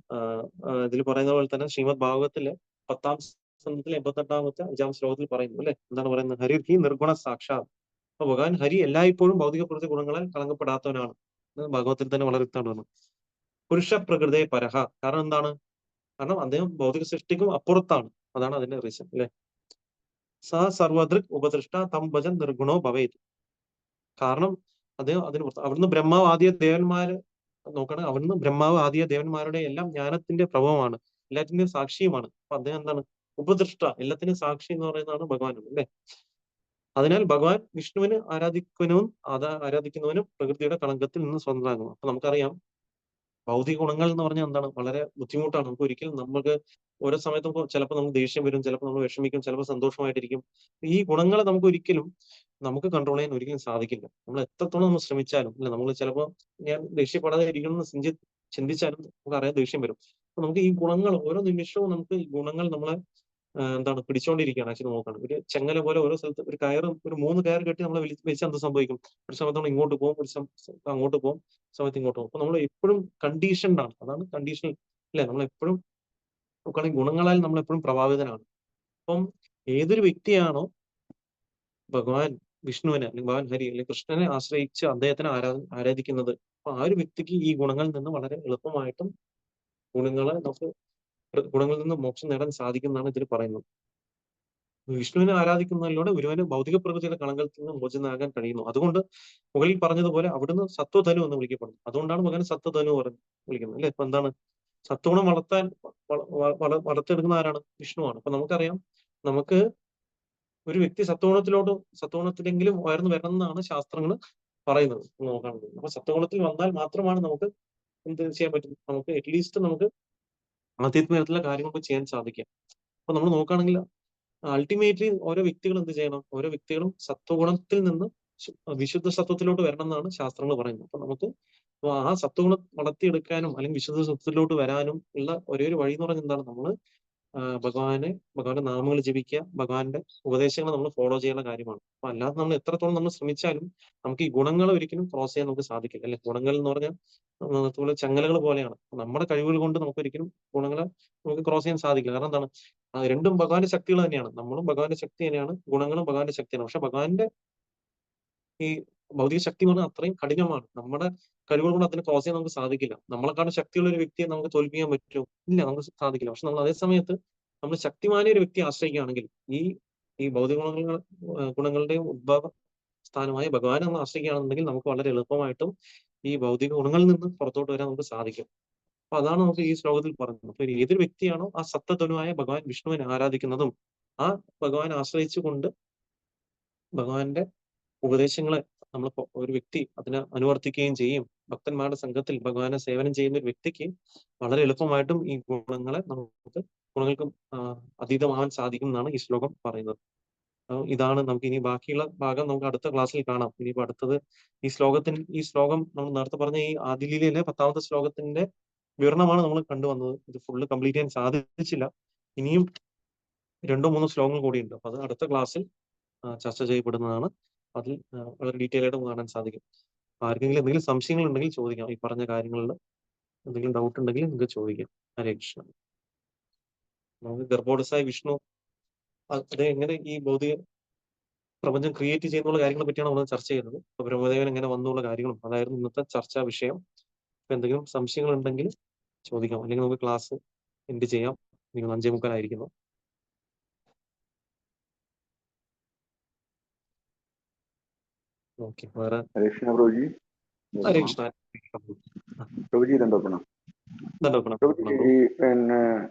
ഇതിൽ പറയുന്ന പോലെ തന്നെ ശ്രീമദ് ഭാഗവതത്തിലെ 10-ാം സ്കന്ധത്തിലെ 88-ാമത്തെ 5-ാം ശ്ലോകത്തിൽ പറയുന്നു അല്ലെ, എന്താണ് പറയുന്നത്, ഹരിർഹി നിർഗുണ സാക്ഷാത്. അപ്പൊ ഭഗവാൻ ഹരി എല്ലായ്പ്പോഴും ഭൗതിക പ്രകൃതി ഗുണങ്ങളാൽ കളങ്കപ്പെടാത്തവനാണ്. ഭാഗവത്തിൽ തന്നെ വളരെ വ്യക്തമാണ്. പുരുഷ പ്രകൃതയെ പരഹ, കാരണം എന്താണ്, കാരണം അദ്ദേഹം ഭൗതിക സൃഷ്ടിക്കും അപ്പുറത്താണ്. അതാണ് അതിന്റെ റീസൺ അല്ലെ. സ സർവദൃക് ഉപദൃഷ്ട തം ഭജൻ നിർഗുണോ ഭവേത്. കാരണം അദ്ദേഹം അവിടുന്ന് ബ്രഹ്മാവ് ആദ്യ ദേവന്മാര് നോക്കണം, അവിടുന്ന് ബ്രഹ്മാവ് ആദ്യ ദേവന്മാരുടെ എല്ലാം ജ്ഞാനത്തിന്റെ പ്രഭവമാണ്, എല്ലാത്തിന്റെയും സാക്ഷിയുമാണ്. അപ്പൊ അദ്ദേഹം എന്താണ്, ഉപദൃഷ്ട, എല്ലാത്തിനും സാക്ഷി എന്ന് പറയുന്നതാണ് ഭഗവാൻ അല്ലെ. അതിനാൽ ഭഗവാൻ വിഷ്ണുവിന് ആരാധിക്കുന്നവനും പ്രകൃതിയുടെ കളങ്കത്തിൽ നിന്ന് സ്വന്തമാകുന്നു. അപ്പൊ നമുക്കറിയാം ഭൗതിക ഗുണങ്ങൾ എന്ന് പറഞ്ഞാൽ എന്താണ്, വളരെ ബുദ്ധിമുട്ടാണ്. നമുക്ക് ഒരിക്കലും നമുക്ക് ഓരോ സമയത്തും ചിലപ്പോൾ നമുക്ക് ദേഷ്യം വരും, ചിലപ്പോൾ നമ്മൾ വിഷമിക്കും, ചിലപ്പോൾ സന്തോഷമായിട്ടിരിക്കും. ഈ ഗുണങ്ങളെ നമുക്ക് കൺട്രോൾ ചെയ്യാൻ ഒരിക്കലും സാധിക്കില്ല. നമ്മൾ എത്രത്തോളം നമ്മൾ ശ്രമിച്ചാലും അല്ലെ, നമ്മൾ ചിലപ്പോൾ ഞാൻ ദേഷ്യപ്പെടാതെ ഇരിക്കണം എന്ന് ചിന്തിച്ചാലും നമുക്ക് അറിയാൻ ദേഷ്യം വരും. അപ്പൊ നമുക്ക് ഈ ഗുണങ്ങൾ ഓരോ നിമിഷവും നമുക്ക് ഈ ഗുണങ്ങൾ നമ്മളെ എന്താണ് പിടിച്ചോണ്ടിരിക്കുകയാണ്. ആക്ച്വലി നോക്കണം, ഒരു ചെങ്ങല പോലെ ഓരോ സ്ഥലത്ത് ഒരു ഒരു 3 കയർ കെട്ടി നമ്മളെ വെച്ചാൽ എന്ത് സംഭവിക്കും, ഒരു സമയത്ത് നമ്മൾ ഇങ്ങോട്ട് പോകും, ഒരു അങ്ങോട്ട് പോകും, സമയത്ത് ഇങ്ങോട്ട് പോകും. അപ്പൊ നമ്മൾ എപ്പോഴും കണ്ടീഷൻഡ് ആണ്. അതാണ് കണ്ടീഷണൽ അല്ലെ. നമ്മൾ എപ്പോഴും നോക്കുകയാണെങ്കിൽ ഗുണങ്ങളാൽ നമ്മൾ എപ്പോഴും പ്രഭാവിതനാണ്. അപ്പം ഏതൊരു വ്യക്തിയാണോ ഭഗവാൻ വിഷ്ണുവിനെ അല്ലെങ്കിൽ ഭഗവാൻ ഹരി അല്ലെങ്കിൽ കൃഷ്ണനെ ആശ്രയിച്ച് അദ്ദേഹത്തിനെ ആരാധിക്കുന്നത്, അപ്പൊ ആ ഒരു വ്യക്തിക്ക് ഈ ഗുണങ്ങളിൽ നിന്ന് വളരെ എളുപ്പമായിട്ടും ഗുണങ്ങളിൽ നിന്ന് മോക്ഷം നേടാൻ സാധിക്കുന്നതാണ് ഇതിൽ പറയുന്നത്. വിഷ്ണുവിനെ ആരാധിക്കുന്നതിലൂടെ ഒരുവന് ഭൗതിക പ്രകൃതിയുടെ കളങ്കത്തിൽ നിന്ന് മോചിതനാകാൻ കഴിയുന്നു. അതുകൊണ്ട് മുകളിൽ പറഞ്ഞതുപോലെ അവിടുന്ന് സത്വധനു എന്ന് വിളിക്കപ്പെടുന്നു. അതുകൊണ്ടാണ് മകൻ സത്വധനു വിളിക്കുന്നത് അല്ലെ. ഇപ്പൊ എന്താണ്, സത്വഗുണം വളർത്തിയെടുക്കുന്ന ആരാണ്, വിഷ്ണുവാണ്. അപ്പൊ നമുക്കറിയാം, നമുക്ക് ഒരു വ്യക്തി സത്വഗുണത്തിലെങ്കിലും ഉയർന്നു വരണം എന്നാണ് ശാസ്ത്രങ്ങൾ പറയുന്നത് നോക്കുകയാണെങ്കിൽ. അപ്പൊ സത്വഗുണത്തിൽ വന്നാൽ മാത്രമാണ് നമുക്ക് എന്ത് ചെയ്യാൻ പറ്റും, നമുക്ക് അറ്റ്ലീസ്റ്റ് നമുക്ക് ആധ്യാത്മികത്തിലുള്ള കാര്യങ്ങളൊക്കെ ചെയ്യാൻ സാധിക്കുക. അപ്പൊ നമ്മൾ നോക്കുകയാണെങ്കിൽ അൾട്ടിമേറ്റ്ലി ഓരോ വ്യക്തികളും എന്ത് ചെയ്യണം, ഓരോ വ്യക്തികളും സത്വഗുണത്തിൽ നിന്ന് വിശുദ്ധ സത്വത്തിലോട്ട് വരണം എന്നാണ് ശാസ്ത്രങ്ങൾ പറയുന്നത്. അപ്പൊ നമുക്ക് ആ സത്വഗുണം വളർത്തിയെടുക്കാനും അല്ലെങ്കിൽ വിശുദ്ധ സത്വത്തിലോട്ട് വരാനും ഉള്ള ഒരേ ഒരു വഴി എന്ന് പറഞ്ഞാൽ എന്താണ്, നമ്മള് ഭഗവാന്റെ നാമങ്ങൾ ജപിക്കുക, ഭഗവാന്റെ ഉപദേശങ്ങൾ നമ്മൾ ഫോളോ ചെയ്യുന്ന കാര്യമാണ്. അപ്പൊ അല്ലാതെ നമ്മൾ എത്രത്തോളം നമ്മൾ ശ്രമിച്ചാലും നമുക്ക് ഈ ഗുണങ്ങൾ ഒരിക്കലും ക്രോസ് ചെയ്യാൻ നമുക്ക് സാധിക്കില്ല അല്ലെ. ഗുണങ്ങൾ എന്ന് പറഞ്ഞാൽ അതുപോലെ ചങ്ങലകൾ പോലെയാണ്. നമ്മുടെ കഴിവുകൾ കൊണ്ട് നമുക്ക് ഒരിക്കലും ഗുണങ്ങളെ നമുക്ക് ക്രോസ് ചെയ്യാൻ സാധിക്കില്ല. കാരണം എന്താണ്, രണ്ടും ഭഗവാന്റെ ശക്തികൾ തന്നെയാണ്. നമ്മളും ഭഗവാന്റെ ശക്തി തന്നെയാണ്, ഗുണങ്ങളും ഭഗവാന്റെ ശക്തിയാണ്. പക്ഷെ ഭഗവാന്റെ ഈ ഭൗതിക ശക്തി എന്ന് പറഞ്ഞാൽ അത്രയും കഠിനമാണ്. നമ്മുടെ കഴിവുകൾ കൊണ്ട് അതിനെ ക്രോസ് ചെയ്യാൻ നമുക്ക് സാധിക്കില്ല. നമ്മളെക്കാളും ശക്തിയുള്ള ഒരു വ്യക്തിയെ നമുക്ക് തോൽപ്പിക്കാൻ പറ്റുമോ? ഇല്ല, നമുക്ക് സാധിക്കില്ല. പക്ഷെ നമ്മൾ അതേ സമയത്ത് നമ്മൾ ശക്തിമാനായ ഒരു വ്യക്തിയെ ആശ്രയിക്കുകയാണെങ്കിൽ ഈ ഈ ഭൗതിക ഗുണങ്ങളുടെ ഉദ്ഭവ സ്ഥാനമായ ഭഗവാനെ നമ്മൾ ആശ്രയിക്കുകയാണെന്നുണ്ടെങ്കിൽ നമുക്ക് വളരെ എളുപ്പമായിട്ടും ഈ ഭൗതിക ഗുണങ്ങളിൽ നിന്ന് പുറത്തോട്ട് വരാൻ നമുക്ക് സാധിക്കും. അപ്പൊ അതാണ് നമുക്ക് ഈ ശ്ലോകത്തിൽ പറഞ്ഞത്. അപ്പൊ ഏതൊരു വ്യക്തിയാണോ ആ സപ്തധനുവായ ഭഗവാൻ വിഷ്ണുവിനെ ആരാധിക്കുന്നതും ആ ഭഗവാനെ ആശ്രയിച്ചുകൊണ്ട് ഭഗവാന്റെ ഉപദേശങ്ങളെ നമ്മൾ ഒരു വ്യക്തി അതിനെ അനുവർത്തിക്കുകയും ചെയ്യും, ഭക്തന്മാരുടെ സംഘത്തിൽ ഭഗവാനെ സേവനം ചെയ്യുന്ന ഒരു വ്യക്തിക്ക് വളരെ എളുപ്പമായിട്ടും ഈ ഗുണങ്ങൾക്കും അതീതമാവാൻ സാധിക്കും എന്നാണ് ഈ ശ്ലോകം പറയുന്നത്. ഇതാണ് നമുക്ക് ഇനി ബാക്കിയുള്ള ഭാഗം നമുക്ക് അടുത്ത ക്ലാസ്സിൽ കാണാം. ഇനിയിപ്പോ അടുത്തത് ഈ ശ്ലോകം നമ്മൾ നേരത്തെ പറഞ്ഞ ഈ ആദിലീലയിലെ 10-ാമത്തെ ശ്ലോകത്തിന്റെ വിവരണമാണ് നമ്മൾ കണ്ടുവന്നത്. ഇത് ഫുള്ള് കംപ്ലീറ്റ് ചെയ്യാൻ സാധിച്ചില്ല. ഇനിയും 2-3 ശ്ലോകങ്ങൾ കൂടിയുണ്ട്. അപ്പൊ അത് അടുത്ത ക്ലാസ്സിൽ ചർച്ച ചെയ്യപ്പെടുന്നതാണ്. അതിൽ വളരെ ഡീറ്റെയിൽ ആയിട്ട് കാണാൻ സാധിക്കും. ആർക്കെങ്കിലും എന്തെങ്കിലും സംശയങ്ങൾ ഉണ്ടെങ്കിൽ ചോദിക്കാം. ഈ പറഞ്ഞ കാര്യങ്ങളിൽ എന്തെങ്കിലും ഡൗട്ട് ഉണ്ടെങ്കിൽ നിങ്ങൾക്ക് ചോദിക്കാം. ഹരേ കൃഷ്ണ. നമുക്ക് ഗർഭോദസായ വിഷ്ണു അത് എങ്ങനെ ഈ ഭൗതിക പ്രപഞ്ചം ക്രിയേറ്റ് ചെയ്യുന്നുള്ള കാര്യങ്ങളെ പറ്റിയാണ് നമ്മൾ ചർച്ച ചെയ്യുന്നത്. അപ്പൊ ബ്രഹ്മദേവൻ എങ്ങനെ വന്നുള്ള കാര്യങ്ങളും അതായിരുന്നു ഇന്നത്തെ ചർച്ചാ വിഷയം. അപ്പൊ എന്തെങ്കിലും സംശയങ്ങൾ ഉണ്ടെങ്കിൽ ചോദിക്കാം, അല്ലെങ്കിൽ നമുക്ക് ക്ലാസ് എൻഡ് ചെയ്യാം. നിങ്ങൾ 5:45 ഓക്കെ. വേറെ ഹരേ കൃഷ്ണ പ്രഭുജി. ഹരേ കൃഷ്ണ. പ്രഭുജി ദണ്ഡോപ്പണം. പ്രഭുജി, പിന്നെ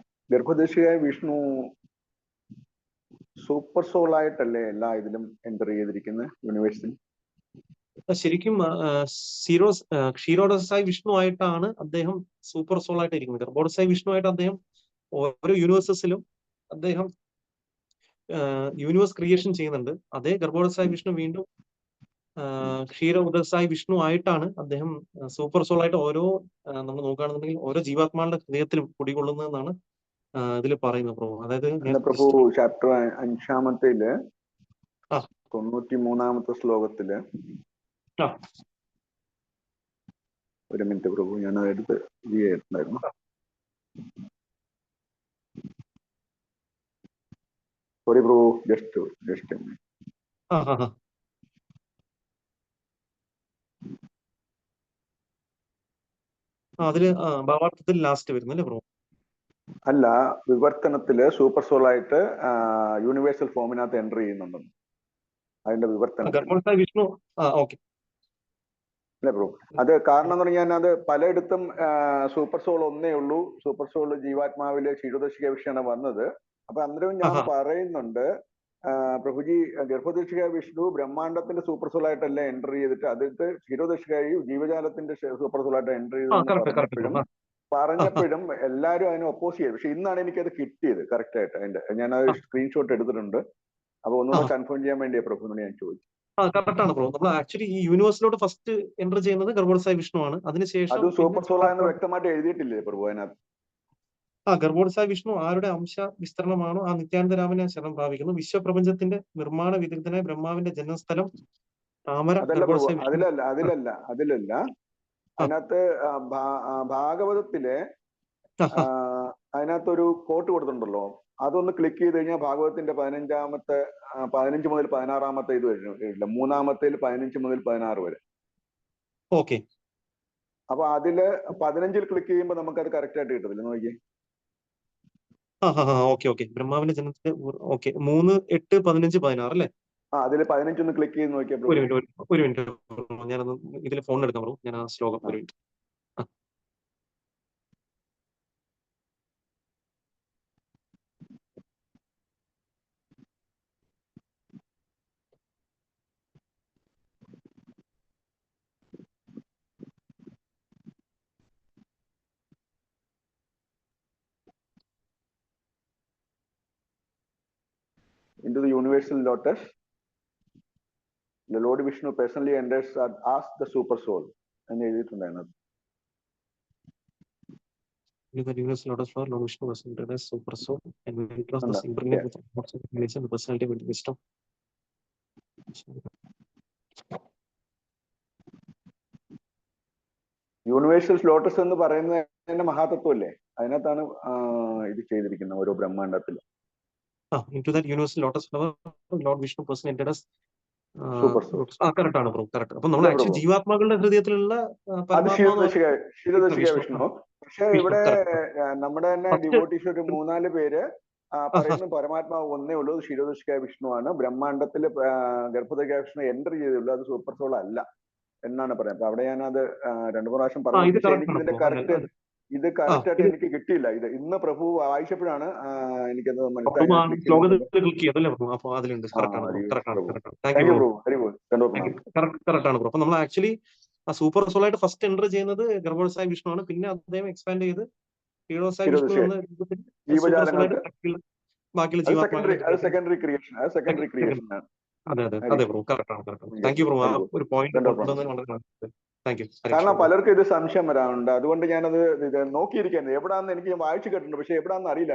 ഗർഭദശയായ വിഷ്ണു സൂപ്പർ സോൾ ആയിട്ടല്ലേ എല്ലാ ഇതിലും എൻ്റർ ചെയ്തിരിക്കുന്നത് യൂണിവേഴ്സിൽ? ശരിക്കും ക്ഷീരോദസായി വിഷ്ണു ആയിട്ടാണ് അദ്ദേഹം സൂപ്പർ സോൾ ആയിട്ട് ഇരിക്കുന്നത്. ഗർഭോദസായി വിഷ്ണു ആയിട്ട് അദ്ദേഹം ഓരോ യൂണിവേഴ്സസിലും അദ്ദേഹം യൂണിവേഴ്സ് ക്രിയേഷൻ ചെയ്യുന്നുണ്ട്. അതേ ഗർഭോദസായി വിഷ്ണു വീണ്ടും ക്ഷീര ഉദസായി വിഷ്ണു ആയിട്ടാണ് അദ്ദേഹം സൂപ്പർ സോൾ ആയിട്ട് നമ്മൾ നോക്കുകയാണെന്നുണ്ടെങ്കിൽ ഓരോ ജീവാത്മാക്കളുടെ ഹൃദയത്തിലും കുടികൊള്ളുന്നതെന്നാണ് ഇതിൽ പറയുന്നത് പ്രഭു. അതായത് പ്രഭു ചാപ്റ്റർ 5 ആ. 93 ശ്ലോകത്തില് ആ. ഒരു മിനിറ്റ് പ്രഭു, ഞാൻ അതെടുത്ത് ചെയ്തിട്ടുണ്ടായിരുന്നു. സോറി പ്രഭു, ജസ്റ്റ് അതില് ഭാവാർത്ഥത്തിൽ ലാസ്റ്റ് വരുന്നല്ലേ പ്രഭു? അല്ല, വിവർത്തനത്തില് സൂപ്പർ സോൾ ആയിട്ട് യൂണിവേഴ്സൽ ഫോമിനകത്ത് എൻ്റർ ചെയ്യുന്നുണ്ടെന്ന്. അതിന്റെ വിവർത്തനം വിഷ്ണു. അല്ലേ ബ്രോ? അത് കാരണം എന്ന് പറഞ്ഞാൽ അത് പലയിടത്തും സൂപ്പർ സോൾ ഒന്നേ ഉള്ളൂ, സൂപ്പർ സോൾ ജീവാത്മാവിലെ ക്ഷീരോദശിക വിഷയമാണ് വന്നത്. അപ്പൊ അന്നേരം ഞാൻ പറയുന്നുണ്ട്, പ്രഭുജി, ഗർഭോദശിക വിഷ്ണു ബ്രഹ്മാണ്ടത്തിന്റെ സൂപ്പർ സോൾ ആയിട്ടല്ല എൻ്റർ ചെയ്തിട്ട് അതിട്ട് ക്ഷീരോദശികായി ജീവജാലത്തിന്റെ സൂപ്പർ സോൾ ആയിട്ട് എൻ്റർ ചെയ്തെന്ന് പറഞ്ഞപ്പോഴും എല്ലാവരും അതിനെ ഒപ്പോസ് ചെയ്തു. പക്ഷെ ഇന്നാണ് എനിക്കത് കിട്ടിയത് കറക്റ്റ് ആയിട്ട്. ഞാൻ അത് സ്ക്രീൻഷോട്ട് എടുത്തിട്ടുണ്ട്. അപ്പൊ ഒന്നുകൂടെ കൺഫേം ചെയ്യാൻ വേണ്ടിയാ പ്രഭുവിനോട് ഞാൻ ചോദിച്ചു. കറക്റ്റാണ് ബ്രോ. നമ്മൾ ആക്ച്വലി ഈ യൂണിവേഴ്സിലോട്ട് ഫസ്റ്റ് എൻ്റർ ചെയ്യുന്നത് ഗർഭോദസായി വിഷ്ണു ആണ്. അതിനുശേഷം അത് സൂപ്പർ സോൾ ആണെന്ന് വ്യക്തമായിട്ട് എഴുതിയിട്ടില്ലേ പ്രഭു അതിനകത്ത്? ഗർഭോദസായി വിഷ്ണു ആരുടെ അംശ വിസ്തരണമാണോ ആ നിത്യാനന്ദരാമനെ ശരണം പ്രാപിക്കുന്നു. വിശ്വപ്രപഞ്ചത്തിന്റെ നിർമ്മാണ വിദഗ്ധനായ ബ്രഹ്മാവിന്റെ ജന്മസ്ഥലം താമര. അതിലല്ല അതിനകത്ത് ഭാഗവതത്തിലെ അതിനകത്തൊരു കോട്ട് കൊടുത്തിട്ടുണ്ടല്ലോ, അതൊന്ന് ക്ലിക്ക് ചെയ്ത് കഴിഞ്ഞാൽ ഭാഗവതത്തിന്റെ 15 മുതൽ 16 ഇത് വരില്ല, 3-ാമത്തേൽ 15 മുതൽ 16 വരെ. ഓക്കെ. അപ്പൊ അതില് 15-ൽ ക്ലിക്ക് ചെയ്യുമ്പോൾ നമുക്കത് കറക്റ്റ് ആയിട്ട് കിട്ടത്തില്ല. നോക്കി. ഓക്കെ. ബ്രഹ്മാവിന്റെ ജനനത്തിന്റെ 3, 8, 15, 16 അല്ലേ? അതില് 15 ഒന്ന് ക്ലിക്ക് ചെയ്ത് നോക്കിയപ്പോൾ. ഒരു മിനിറ്റ് ഞാനൊന്ന് ഇതിൽ ഫോൺ എടുക്കാൻ പറഞ്ഞു. ഞാൻ ആ ശ്ലോകം ഒരു minute. Into the universal lotus, the Lord Vishnu personally enters as the super soul. എന്ന് എഴുതിയിട്ടുണ്ടായിരുന്നു. The universal lotus flower, Lord Vishnu was entered as super soul and when it was impregnate with thoughts of the personality with wisdom. Universal lotus എന്ന് പറയുന്നതിന്റെ മഹാതത്വമല്ലേ? അതിനകത്താണ് ഇത് ചെയ്തിരിക്കുന്നത് ഓരോ ബ്രഹ്മാണ്ടത്തിൽ. Into that universal lotus flower, Lord Vishnu person entered as super soul. Correct ആണ് bro, correct. അപ്പൊ നമ്മൾ actually ജീവാത്മാക്കളുടെ ഹൃദയത്തിലുള്ള ക്ഷീരോദശിക Vishnu. പക്ഷെ ഇവിടെ നമ്മുടെ തന്നെ ഡിവോട്ടീസ് ഒരു 3-4 പേര് പറയുന്നു പരമാത്മാവ് ഒന്നേ ഉള്ളൂ, ക്ഷീരോദശിക വിഷ്ണു ആണ്. ബ്രഹ്മാണ്ടത്തിൽ ഗർഭോദശിക വിഷ്ണു എൻ്റർ ചെയ്തുള്ളൂ, അത് സൂപ്പർ സോൾ അല്ല എന്നാണ് പറയുന്നത്. അപ്പൊ അവിടെ ഞാനത് 2 പ്രാവശ്യം പറഞ്ഞു. എനിക്ക് ഇതിന്റെ ഇത് കറക്റ്റ് ആയിട്ട് എനിക്ക് കിട്ടിയില്ല. ഇത് ഇന്ന് പ്രഭു വായിച്ചപ്പോഴാണ് എനിക്കത് മനസ്സിലായത്. അപ്പൊ നമ്മൾ ആക്ച്വലി ആ സൂപ്പർ സോൾ ആയിട്ട് ഫസ്റ്റ് എൻ്റർ ചെയ്യുന്നത് ഗർഭോദസായി വിഷ്ണു ആണ്. പിന്നെ അദ്ദേഹം എക്സ്പാൻഡ് ചെയ്ത് ക്ഷീരോദസായി വിഷ്ണു എന്ന ബാക്കിയുള്ള സെക്കൻഡറി ക്രിയേഷൻ. അതെ ബ്രോ, കറക്റ്റ് ആണ്. Thank you bro. ആ ഒരു പോയിന്റ് കാരണം പലർക്കും ഇത് സംശയം വരാറുണ്ട്. അതുകൊണ്ട് ഞാനത് നോക്കിയിരിക്കുന്നത് എവിടാന്ന് എനിക്ക് വായിച്ചു കേട്ടിട്ടുണ്ട്, പക്ഷെ എവിടാന്ന് അറിയില്ല.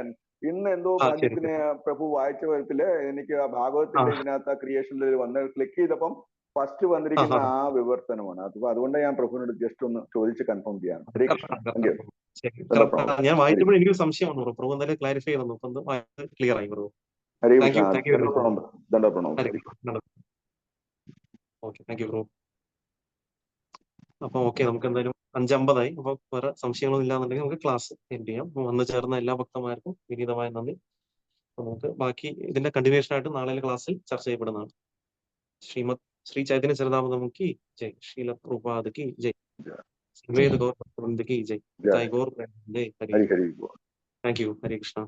ഇന്ന് എന്തോ ഭാഗ്യത്തിന് പ്രഭു വായിച്ച വിധത്തില് എനിക്ക് ആ ഭാഗവത്തിന്റെ ഇതിനകത്ത് ക്രിയേഷനിൽ വന്ന് ക്ലിക്ക് ചെയ്തപ്പം ഫസ്റ്റ് വന്നിരിക്കുന്ന ആ വിവർത്തനമാണ്. അതുകൊണ്ട് ഞാൻ പ്രഭുവിനോട് ജസ്റ്റ് ഒന്ന് ചോദിച്ച് കൺഫേം ചെയ്യാം. ഞാൻ വായിച്ചപ്പോൾ എനിക്ക് സംശയം വന്നു. പ്രഭു എന്തായാലും ക്ലാരിഫൈ ചെയ്തു, ക്ലിയർ ആയി ബ്രോ. Thank you bro. അപ്പൊ നമുക്ക് എന്തായാലും 5:50 അപ്പൊ വേറെ സംശയങ്ങളൊന്നും ഇല്ലാന്നുണ്ടെങ്കിൽ നമുക്ക് ക്ലാസ് എൻഡ് ചെയ്യാം. വന്നു ചേർന്ന എല്ലാ ഭക്തന്മാർക്കും വിനീതമായ നന്ദി. നമുക്ക് ബാക്കി ഇതിന്റെ കണ്ടിന്യൂഷൻ ആയിട്ട് നാളെ ക്ലാസ്സിൽ ചർച്ച ചെയ്യപ്പെടുന്നതാണ്. ശ്രീ ചൈതന്യ ചരിതാമൃതം കി ജയ്, ശ്രീല പ്രഭുപാദ് കി ജയ്, വേദ ഗൗർ കി ജയ്, ഗൗർ ജയ്. Thank you. ഹരേ കൃഷ്ണ.